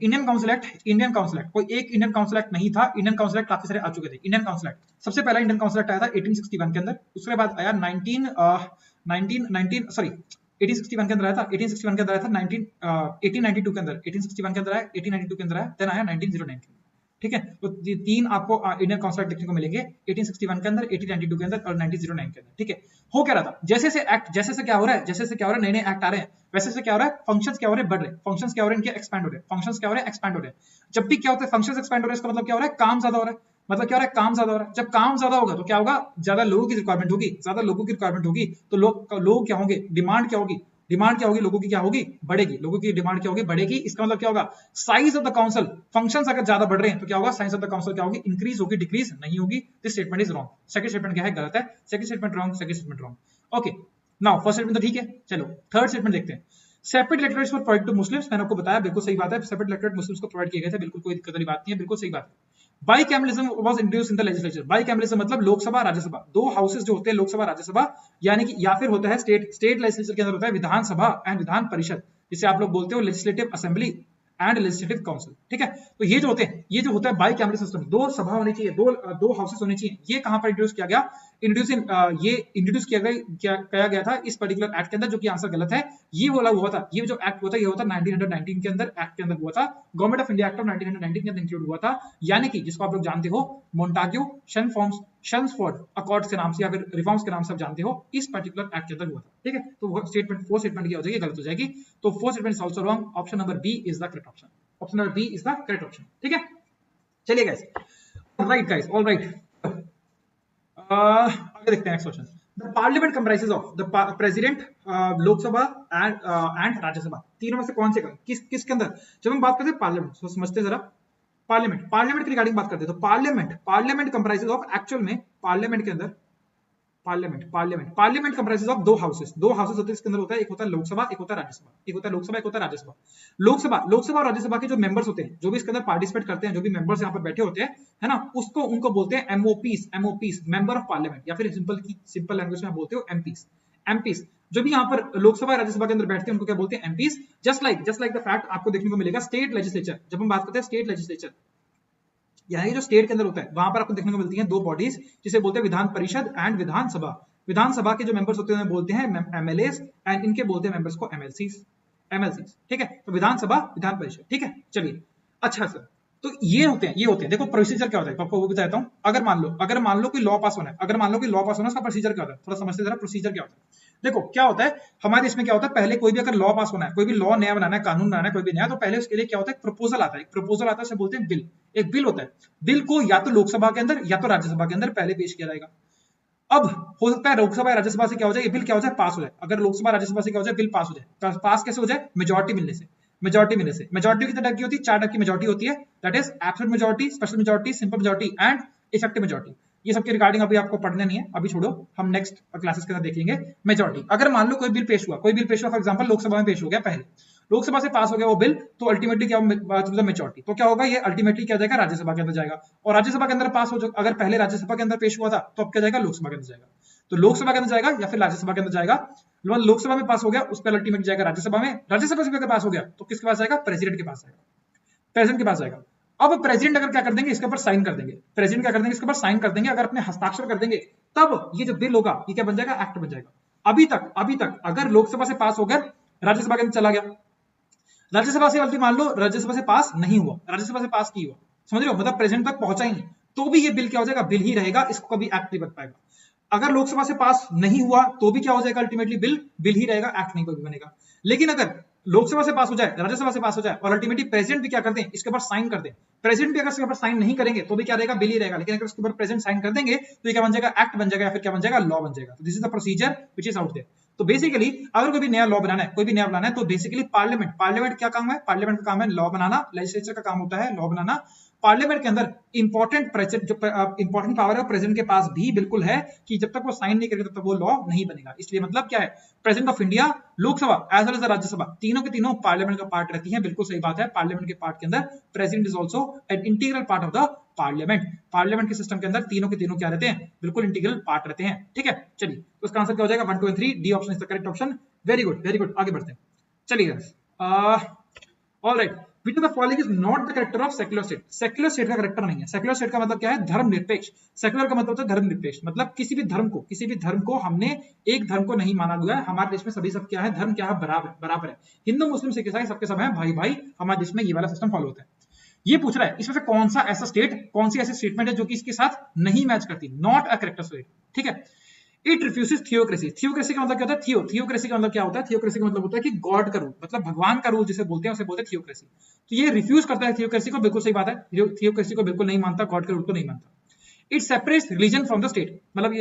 कोई एक इंडियन काउंसिल एक्ट नहीं था, इंडियन काउंसिल एक्ट काफी सारे आ चुके थे। इंडियन काउंसिल एक्ट, सबसे पहला इंडियन काउंसिल एक्ट आया था 1861 के अंदर, उसके बाद आया 1861 के अंदर आया था, 1861 के अंदर आया था, 1892 के अंदर, 1861 के अंदर आया, 1892 के अंदर आया, देन आया 1909 के, ठीक है। तो ये 3 आपको इंडियन काउंसिल एक्ट देखने को मिलेंगे, 1861 के अंदर, 1892 के अंदर और 1909 के अंदर, ठीक है। हो क्या रहा था, जैसे से क्या हो रहा है, नए एक्ट आ रहे हैं, वैसे से क्या हो रहा है, फंक्शंस क्या हो रहे हैं, बढ़ रहे हैं, फंक्शंस क्या हो रहे हैं, इनके एक्सपैंड हो रहे हैं, फंक्शंस क्या हो रहे हैं, एक्सपैंड हो रहे हैं। जब भी क्या होता है, फंक्शंस एक्सपैंड हो रहे हैं, इसका मतलब क्या हो रहा है, काम ज्यादा हो रहा है, मतलब क्या हो रहा है, काम ज्यादा हो रहा है। जब काम ज्यादा होगा तो क्या होगा, ज्यादा लोगों की रिक्वायरमेंट होगी, तो लोग क्या होंगे, डिमांड क्या होगी, लोगों की क्या होगी, बढ़ेगी, लोगों की डिमांड क्या होगी, बढ़ेगी। इसका मतलब क्या होगा, size of the council, functions अगर ज्यादा बढ़ रहे हैं तो क्या होगा, साइज ऑफ द काउंसिल क्या होगी, इंक्रीज होगी, डिक्रीज नहीं होगी। This statement is wrong, second statement क्या है, गलत है, second statement wrong. Okay, now first statement तो ठीक है, चलो थर्ड स्टेटमेंट देखते हैं। Separate electorates for provide to Muslims, मैंने आपको बताया बिल्कुल सही बात है, सेपरेट इलेक्टोरेट मुस्लिम्स को प्रोवाइड किए गए थे, बिल्कुल कोई दिक्कत वाली बात नहीं है, बिल्कुल सही बात है। Bicameralism was introduced in the legislature, bicameralism मतलब लोकसभा राज्यसभा, 2 हाउसेस जो होते हैं, लोकसभा राज्यसभा, यानी कि या फिर होता है स्टेट लेजिस्लेचर के अंदर होता है विधानसभा एंड विधान परिषद, जिसे आप लोग बोलते हो legislative assembly and legislative council. ठीक है, तो ये जो होते हैं, ये जो होता है बाइकैमरल सिस्टम, दो सभा होनी चाहिए, दो हाउसेस होने चाहिए, ये कहां पर इंट्रोड्यूस किया गया? ये इंट्रोड्यूस किया गया था इस पर्टिकुलर एक्ट के अंदर, जो कि आंसर गलत है। ये वाला हुआ था, ये जो एक्ट हुआ था, ये हुआ था 1919 के अंदर, एक्ट के अंदर हुआ था, government of India act of 1919 के अंदर इंक्लूड हुआ था, यानी कि जिसको आप लोग जानते हो मोंटाग्यू शेल्मसफोर्ड अकॉर्ड्स के नाम से या फिर रिफॉर्म्स के नाम से आप जानते हो, इस पर्टिकुलर एक्ट के अंदर हुआ था। ठीक है, तो वो स्टेटमेंट, फोर्थ स्टेटमेंट क्या हो जाएगी? गलत हो जाएगी। तो fourth statement is also wrong, option number B is the correct option, option number B is the correct option. ठीक है, चलिए गाइस, ऑलराइट गाइस, ऑलराइट, आगे देखते हैं next question. The parliament comprises of the president, Lok Sabha and Rajya Sabha, तीनों में से कौन से किसके अंदर? जब हम बात करते हैं पार्लियामेंट, तो समझते हैं जरा, पार्लियामेंट की रिगार्डिंग बात करते हैं, तो पार्लियामेंट कंप्राइजेस ऑफ, एक्चुअल में पार्लियामेंट के अंदर पार्लियामेंट कंप्राइजेस ऑफ दो हाउसेस होते हैं इसके अंदर, होता है एक होता है लोकसभा, एक होता है राज्यसभा, एक होता है लोकसभा, एक होता है राज्यसभा। लोकसभा और राज्यसभा के जो मेंबर्स होते हैं, जो भी इसके अंदर पार्टिसिपेट करते हैं, जो भी मेंबर्स यहाँ पर बैठे होते हैं, है ना, उनको बोलते हैं एमओपीस, मेंबर ऑफ पार्लियामेंट, या फिर सिंपल लैंग्वेज में बोलते हो एमपीस। जो भी यहाँ पर लोकसभा राज्यसभा के अंदर बैठते हैं, उनको क्या बोलते हैं? MPs. Just like the fact आपको देखने को मिलेगा स्टेट लेजिस्लेचर, जब हम बात करते हैं स्टेट लेजिस्लेचर, यानी जो स्टेट के अंदर होता है, वहां पर आपको देखने को मिलती हैं दो बॉडीज, जिसे बोलते हैं विधान परिषद एंड विधानसभा। विधानसभा के जो मेंबर्स होते हैं उन्हें बोलते हैं एमएलएस, एंड इनके बोलते हैं मेंबर्स को एमएलसीज। ठीक है, तो विधानसभा, विधान परिषद। ठीक है, चलिए, अच्छा सर, तो ये होते हैं। देखो प्रोसीजर क्या होता है, आपको वो बताता हूँ। अगर मान लो कोई लॉ पास होना है, उसका प्रोसीजर क्या होता है, थोड़ा समझते जरा प्रोसीजर क्या होता है। देखो क्या होता है हमारे देश में, क्या होता है, पहले कोई भी अगर लॉ पास होना है, कोई भी लॉ नया बनाना है, कानून बनाना है, कोई भी नया, तो पहले उसके लिए क्या होता है? प्रपोजल आता है, उसे बोलते हैं बिल। एक बिल होता है, बिल को या तो लोकसभा के अंदर या तो राज्यसभा के अंदर पहले पेश किया जाएगा। अब हो सकता है लोकसभा या राज्यसभा से क्या हो जाए, ये बिल क्या हो जाए? पास हो जाए। अगर लोकसभा राज्यसभा से क्या हो जाए? बिल पास हो जाए। पास कैसे हो जाए? मेजॉरिटी मिलने से। मेजॉरिटी कितने टाइप की होती है? 4 टाइप की मेजॉरिटी होती है, that is absolute majority, special majority, simple majority and effective majority. ये सबके रिगार्डिंग अभी आपको पढ़ना नहीं है, अभी छोड़ो, हम नेक्स्ट क्लासेस के अंदर देख लेंगे। मेजॉरिटी, अगर मान लो कोई बिल पेश हुआ, फॉर एग्जांपल लोकसभा में पेश हो गया, पहले लोकसभा से पास हो गया वो बिल, तो अल्टीमेटली क्या मेजॉरिटी, तो क्या होगा? ये अल्टीमेटली क्या जाएगा? राज्यसभा के अंदर जाएगा, और राज्यसभा के अंदर पास हो, अगर पहले राज्यसभा के अंदर पेश हुआ था, तो अब क्या जाएगा? लोकसभा के अंदर जाएगा। तो लोकसभा के अंदर जाएगा या फिर राज्यसभा के अंदर जाएगा। लोकसभा में पास हो गया, उस पर अल्टीमेटली जाएगा राज्यसभा में, राज्यसभा से अगर पास हो गया तो किसके पास जाएगा? प्रेसिडेंट के पास जाएगा, प्रेसिडेंट के पास जाएगा। अब प्रेसिडेंट अगर क्या कर देंगे? इसके ऊपर साइन कर देंगे, इसके ऊपर साइन कर देंगे, अगर अपने हस्ताक्षर कर देंगे, तब ये जो बिल होगा ये क्या बन जाएगा? एक्ट बन जाएगा। अभी तक अगर लोकसभा से पास हो गया, राज्यसभा के अंदर चला गया, राज्यसभा से गलती मान लो राज्यसभा से पास नहीं हुआ, राज्यसभा से पास नहीं हुआ, समझ रहे हो, मतलब प्रेसिडेंट तक पहुंचा ही नहीं, तो भी ये बिल क्या हो जाएगा? बिल ही रहेगा, इसको कभी एक्ट नहीं बन पाएगा। अगर लोकसभा से पास नहीं हुआ तो भी क्या हो जाएगा? अल्टीमेटली बिल ही रहेगा, एक्ट नहीं कोई भी बनेगा। लेकिन अगर लोकसभा से पास हो जाए, राज्यसभा से पास हो जाए, और अल्टीमेटली प्रेसिडेंट भी क्या कर दें? इसके ऊपर साइन कर दें, प्रेसिडेंट भी अगर इसके ऊपर साइन नहीं करेंगे तो भी क्या रहेगा? बिल ही रहेगा। लेकिन अगर उसके ऊपर प्रेसिडेंट साइन कर देंगे तो ये क्या बन जाएगा? एक्ट बन जाएगा, या फिर क्या बन जाएगा? लॉ बन जाएगा। तो this is the procedure which is out there. तो बेसिकली अगर कोई भी नया लॉ बनाना है, तो बेसिकली पार्लियामेंट क्या काम है? पार्लियामेंट का काम है लॉ बनाना, लेजिस्लेचर का काम होता है लॉ बनाना। पार्लियामेंट के अंदर इंपॉर्टेंट पावर है प्रेसिडेंट के पास भी बिल्कुल है, कि जब तक वो साइन नहीं करेगा तब तक वो लॉ नहीं बनेगा। इसलिए मतलब क्या है? President of India, Lok Sabha as well as Rajya Sabha, तीनों के तीनों पार्लियामेंट का पार्ट रहती है। बिल्कुल सही बात है, पार्लियामेंट के पार्ट के अंदर president is also an integral part of the parliament के सिस्टम के अंदर तीनों के तीनों क्या रहते हैं? बिल्कुल इंटीग्रल पार्ट रहते हैं। ठीक है, चलिए, तो इसका आंसर क्या हो जाएगा? 1, 2 और 3, D option is the correct option. Very good, आगे बढ़ते हैं। चलिए alright, which of the following is not the character of secular state? Secular state का करेक्टर नहीं है। सेक्युलर स्टेट का मतलब क्या है? धर्मनिरपेक्ष। सेक्युलर का मतलब होता है धर्मनिरपेक्ष, मतलब किसी भी धर्म को हमने एक धर्म को नहीं माना हुआ है। हमारे देश में सभी सब क्या है? धर्म क्या है? बराबर है। हिंदू मुस्लिम सिख ईसाई सबके सब है भाई। हमारे देश में ये वाला सिस्टम फॉलो होता है। ये पूछ रहा है इसमें से कौन सा ऐसा स्टेट, कौन सी ऐसी स्टेटमेंट है जो कि इसके साथ नहीं मैच करती, नॉट अ करेक्टर स्टेट। ठीक है, इट रिफ्यूजेस थियोक्रेसी। थियोक्रेसी का मतलब क्या होता है? थियोक्रेसी का मतलब क्या होता है? थियोक्रेसी का मतलब होता है कि गॉड का रूल, मतलब भगवान का रूल जिसे बोलते हैं उसे बोलते हैं थियोक्रेसी। तो ये रिफ्यूज करता है थियोक्रेसी को, बिल्कुल सही बात है, थियोक्रेसी को बिल्कुल नहीं मानता, गॉड का रूल को नहीं मानता। It separates religion from the state, मतलब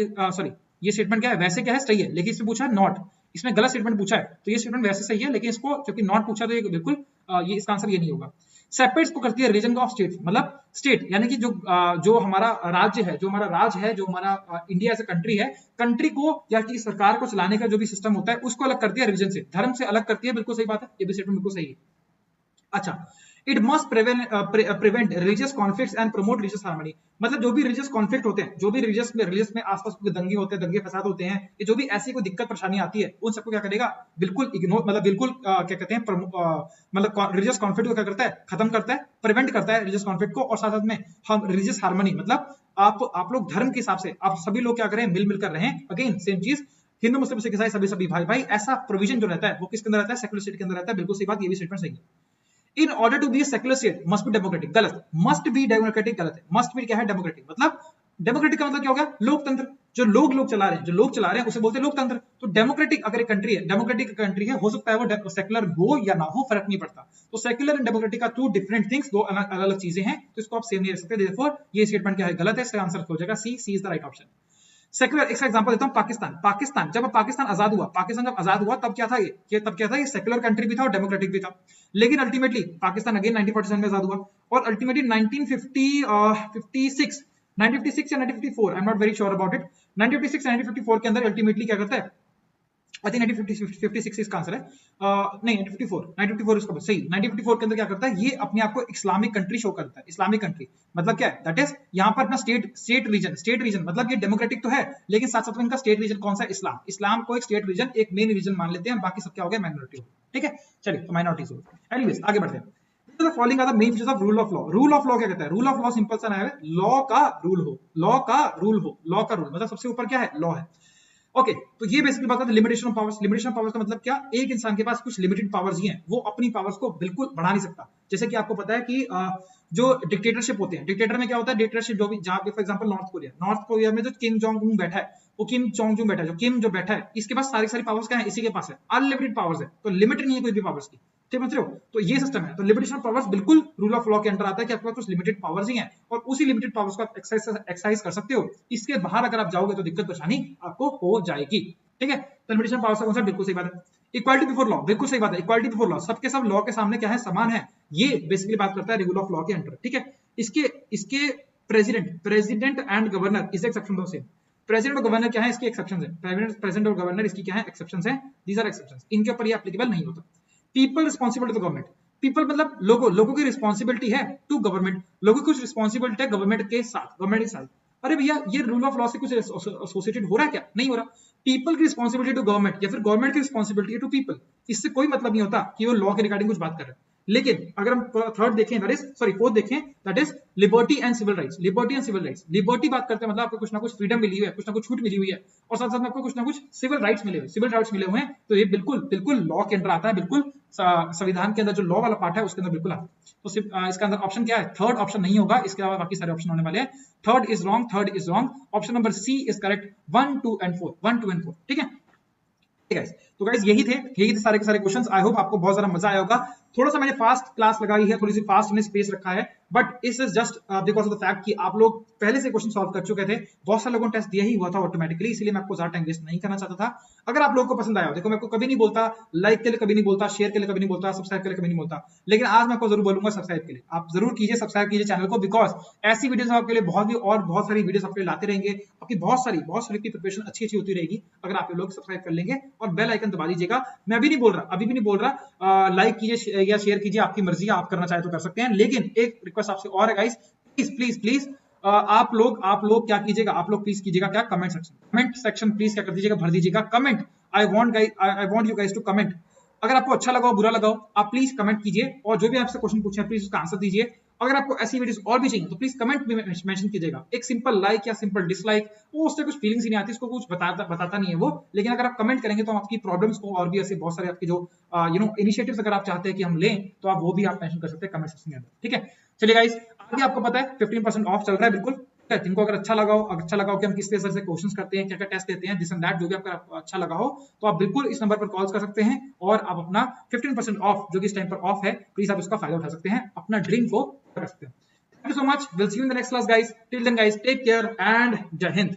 ये स्टेटमेंट क्या है? वैसे क्या है? सही है, लेकिन इसमें पूछा है नॉट, इसमें गलत स्टेटमेंट पूछा है, तो ये स्टेटमेंट वैसे सही है, लेकिन इसको क्योंकि नॉट पूछा तो ये बिल्कुल ये इसका आंसर ये नहीं होगा। सेपरेट्स को करती है रिलीजन ऑफ स्टेट, मतलब स्टेट यानी कि जो हमारा राज्य है, जो हमारा इंडिया एज अ कंट्री है, कंट्री को या कि सरकार को चलाने का जो भी सिस्टम होता है उसको अलग करती है रिलीजन से, धर्म से अलग करती है। बिल्कुल सही बात है, ये भी स्टेटमेंट बिल्कुल सही है। अच्छा, it must prevent religious conflicts and promote religious harmony. मतलब जो भी रिलीजियस कॉन्फ्लिक्ट होते हैं, जो भी रिलीजियस में आसपास कोई दंगे होते हैं, दंगे फसाद होते हैं, ये जो भी ऐसी कोई दिक्कत परेशानी आती है, उन सबको क्या करेगा, बिल्कुल इग्नोर, मतलब बिल्कुल क्या कहते हैं, मतलब रिलीजियस कॉन्फ्लिक्ट को क्या करता है, खत्म करता है, प्रिवेंट करता है रिलीजियस कॉन्फ्लिक्ट को, और साथ साथ में हम रिलीजियस हार्मनी, मतलब आप लोग धर्म के हिसाब से आप सभी लोग क्या करें, मिलमिल कर रहे हैं। अगेन सेम चीज, हिंदू मुस्लिम सिख ईसाई सभी सभी भाई भाई, ऐसा प्रोविजन जो रहता है वो किसके अंदर रहता है, सेकुलर स्टेट के अंदर रहता है। बिल्कुल सही बात, ये भी स्टेटमेंट सही है। In order to be secular state must be democratic, गलत, मस्ट बी डेमोक्रेटिक गलत है। मस्ट बी क्या है, डेमोक्रेटिक, मतलब डेमोक्रेटिक का मतलब क्या हो गया, लोकतंत्र, जो लोग चला रहे हैं, जो लोग चला रहे हैं उसे बोलते हैं लोकतंत्र। तो डेमोक्रेटिक अगर एक कंट्री है, डेमोक्रेटिक कंट्री है, हो सकता है वो सेकुलर हो या ना हो, फर्क नहीं पड़ता। तो सेकुलर एंड डेमोक्रेटिक का टू डिफरेंट थिंग्स, दो अलग अलग चीजें हैं, तो इसको आप सेम नहीं रख सकते। देयरफॉर ये स्टेटमेंट क्या है, गलत है। इसका आंसर हो जाएगा C, C is the right option. Secular, एक एग्जांपल देता हूं, पाकिस्तान जब पाकिस्तान आजाद हुआ तब क्या था, ये सेकुलर कंट्री भी था और डेमोक्रेटिक भी था। लेकिन अल्टीमेटली पाकिस्तान अगेन 1947 में आजाद हुआ, और अल्टीमेटली 1956 या 1954, I am not very sure about it, 1956 1954 के अंदर अल्टीमेटली क्या करता है, आई थिंक 1956 इसका आंसर है, नहीं 1954 इसका सही, 1954 के अंदर क्या करता है, ये अपने आप को इस्लामिक कंट्री शो करता है। इस्लामिक कंट्री मतलब क्या है, दैट इज यहाँ पर अपना स्टेट रीजन, मतलब ये डेमोक्रेटिक तो है, लेकिन साथ साथ में इनका स्टेट रीजन कौन सा, इस्लाम को एक स्टेट रीजन, एक मेन रीजन मान लेते हैं, बाकी सब क्या हो गया, माइनॉरिटी हो। ठीक है, चलिए तो माइनॉरिटीज हो। एनीवेज आगे बढ़ते हैं। Following are the main features of rule of law. Rule of law क्या कहता है, रूल ऑफ लॉ सिंपल सा है, लॉ का रूल हो, लॉ का रूल मतलब सबसे ऊपर क्या है, लॉ है। ओके तो ये बेसिकली बात है limitation of powers. Limitation of powers का मतलब क्या, एक इंसान के पास कुछ लिमिटेड पावर्स ही हैं, वो अपनी पावर्स को बिल्कुल बढ़ा नहीं सकता। जैसे कि आपको पता है कि जो डिक्टेटरशिप होते हैं, डिक्टेटर में क्या होता है, डिक्टेटरशिप जो भी, जहां पे फॉर एग्जांपल नॉर्थ कोरिया में जो किम जोंग उन बैठा है, वो किम जोंग बैठा है, जो किम जो बैठा है, इसके पास सारी पावर्स क्या है, इसी के पास है, अनलिमिटेड पावर्स है, तो लिमिटेड नहीं है कोई भी पावर्स की। ठीक समझ रहे हो, तो ये सिस्टम है। तो लिमिटेशन ऑफ पावर्स बिल्कुल रूल ऑफ लॉ के अंडर आता है कि आपके पास कुछ लिमिटेड पावर्स ही हैं, और उसी लिमिटेड पावर्स को आप एक्सरसाइज कर सकते हो। इसके बाहर अगर आप जाओगे तो दिक्कत परेशानी आपको हो जाएगी। ठीक है, तो लिमिटेशन पावर्स का कॉन्सेप्ट बिल्कुल सही बात है। इक्वालिटी बिफोर लॉ, बिल्कुल सही बात है, इक्वालिटी बिफोर लॉ, सबके सब लॉ के सामने क्या है, समान है। ये बेसिकली बात करता है रूल ऑफ लॉ के अंडर। ठीक है, इसके president and governor is exception दो सेम। प्रेसिडेंट और गवर्नर क्या है, इसके एक्सेप्शंस हैं। प्रेसिडेंट और गवर्नर इसकी क्या है, एक्सेप्शंस हैं, दीस आर एक्सेप्शंस, इनके ऊपर ये एप्लीकेबल नहीं होता। People responsible to the government, people मतलब लोगों की रिस्पॉन्सिबिलिटी है टू गवर्नमेंट, लोगों की कुछ रिस्पॉन्सिबिलिटी है गवर्नमेंट के साथ। अरे भैया ये रूल ऑफ लॉ से कुछ एसोसिएटेड हो रहा है क्या, नहीं हो रहा। पीपल की रिस्पॉन्सिबिलिटी टू गवर्नमेंट या फिर गवर्नमेंट की रिस्पॉन्सिबिलिटी है टू पीपल, इससे कोई मतलब नहीं होता कि वो लॉ के रिगार्डिंग कुछ बात कर रहे हैं। लेकिन अगर हम फोर्थ देखें, that is liberty and civil rights. Liberty बात करते हैं मतलब आपको कुछ ना कुछ फ्रीडम मिली हुई है, कुछ ना कुछ छूट मिली हुई है, और साथ साथ में आपको कुछ ना कुछ सिविल राइट्स मिले हुए हैं। तो ये बिल्कुल लॉ के अंदर आता है, बिल्कुल संविधान के अंदर जो लॉ वाला पार्ट है उसके अंदर बिल्कुल आता है। तो इसका अंदर ऑप्शन क्या है, थर्ड ऑप्शन नहीं होगा, इसके अलावा बाकी सारे ऑप्शन होने वाले हैं। Third is wrong, option number C is correct, 1, 2 and 4। ठीक है गाइस, तो गाइस यही थे सारे के सारे क्वेश्चंस। आई होप आपको बहुत ज्यादा मजा आया होगा। थोड़ा सा मैंने फास्ट क्लास लगाई है, थोड़ी सी फास्ट मैंने स्पेस रखा है, बट इस is just because of the fact कि आप लोग पहले से क्वेश्चन सॉल्व कर चुके थे, बहुत सारे लोगों ने टेस्ट दिया ही हुआ था ऑटोमेटिकली, इसलिए मैं आपको ज्यादा टाइम वेस्ट नहीं करना चाहता था। अगर आप लोगों को पसंद आया, देखो मैं आपको कभी नहीं बोलता लाइक के लिए, कभी नहीं बोलता शेयर के लिए, कभी नहीं बोलता सब्सक्राइब के लिए, कभी नहीं बोलता, लेकिन आज मैं आपको जरूर बोलूंगा सब्सक्राइब के लिए। आप जरूर कीजिए, सब्सक्राइब कीजिए चैनल को, बिकॉज ऐसी वीडियोस आपके लिए बहुत सारी वीडियोस आपके लिए लाते रहेंगे। आपकी बहुत सारी की प्रिपरेशन अच्छी होती रहेगी अगर आप लोग सब्सक्राइब कर लेंगे और बेल आइकन दबा दीजिएगा। मैं अभी भी नहीं बोल रहा लाइक कीजिए या शेयर कीजिए, आपकी मर्जी है, आप करना चाहे तो कर सकते हैं, लेकिन एक रिक्वेस्ट आपसे और है गाइस, प्लीज आप लोग क्या कीजिएगा, आप लोग प्लीज कीजिएगा क्या, कमेंट सेक्शन प्लीज क्या कर दीजिएगा, भर दीजिएगा comment. I want you guys to comment. अगर आपको अच्छा लगा हो बुरा लगा हो, आप प्लीज कमेंट कीजिए, और जो भी आपसे क्वेश्चन पूछे प्लीज उसका आंसर दीजिए। अगर आपको ऐसी वीडियोस और भी चाहिए तो प्लीज कमेंट में मेंशन कीजिएगा। एक सिंपल लाइक या सिंपल डिसलाइक, वो उससे कुछ फीलिंग्स ही नहीं आती, इसको कुछ बताता नहीं है वो, लेकिन अगर आप कमेंट करेंगे तो हम आपकी प्रॉब्लम्स को और भी ऐसे बहुत सारे आपके जो इनिशिएटिव्स अगर आप चाहते हैं कि हम लें, तो आप वो भी आप मेंशन कर सकते हैं कमेंट सेक्शन के अंदर। ठीक है, चलिए गाइस, आगे आपको पता है 15% ऑफ चल रहा है, बिल्कुल जिनको अगर अच्छा लगा हो कि हम किस तरह से क्वेश्चंस करते हैं, क्या टेस्ट देते हैं, दिस एंड दैट, जो भी आपको अच्छा लगा हो, तो आप बिल्कुल इस नंबर पर कॉल कर सकते हैं और आप अपना 15% ऑफ जो कि इस टाइम पर ऑफ है, प्लीज आप इसका फायदा उठा सकते हैं, अपना ड्रीम को कर सकते हैं। Thank you so much. We'll see you in the next class, guys. Till then, guys, take care and Jai Hind.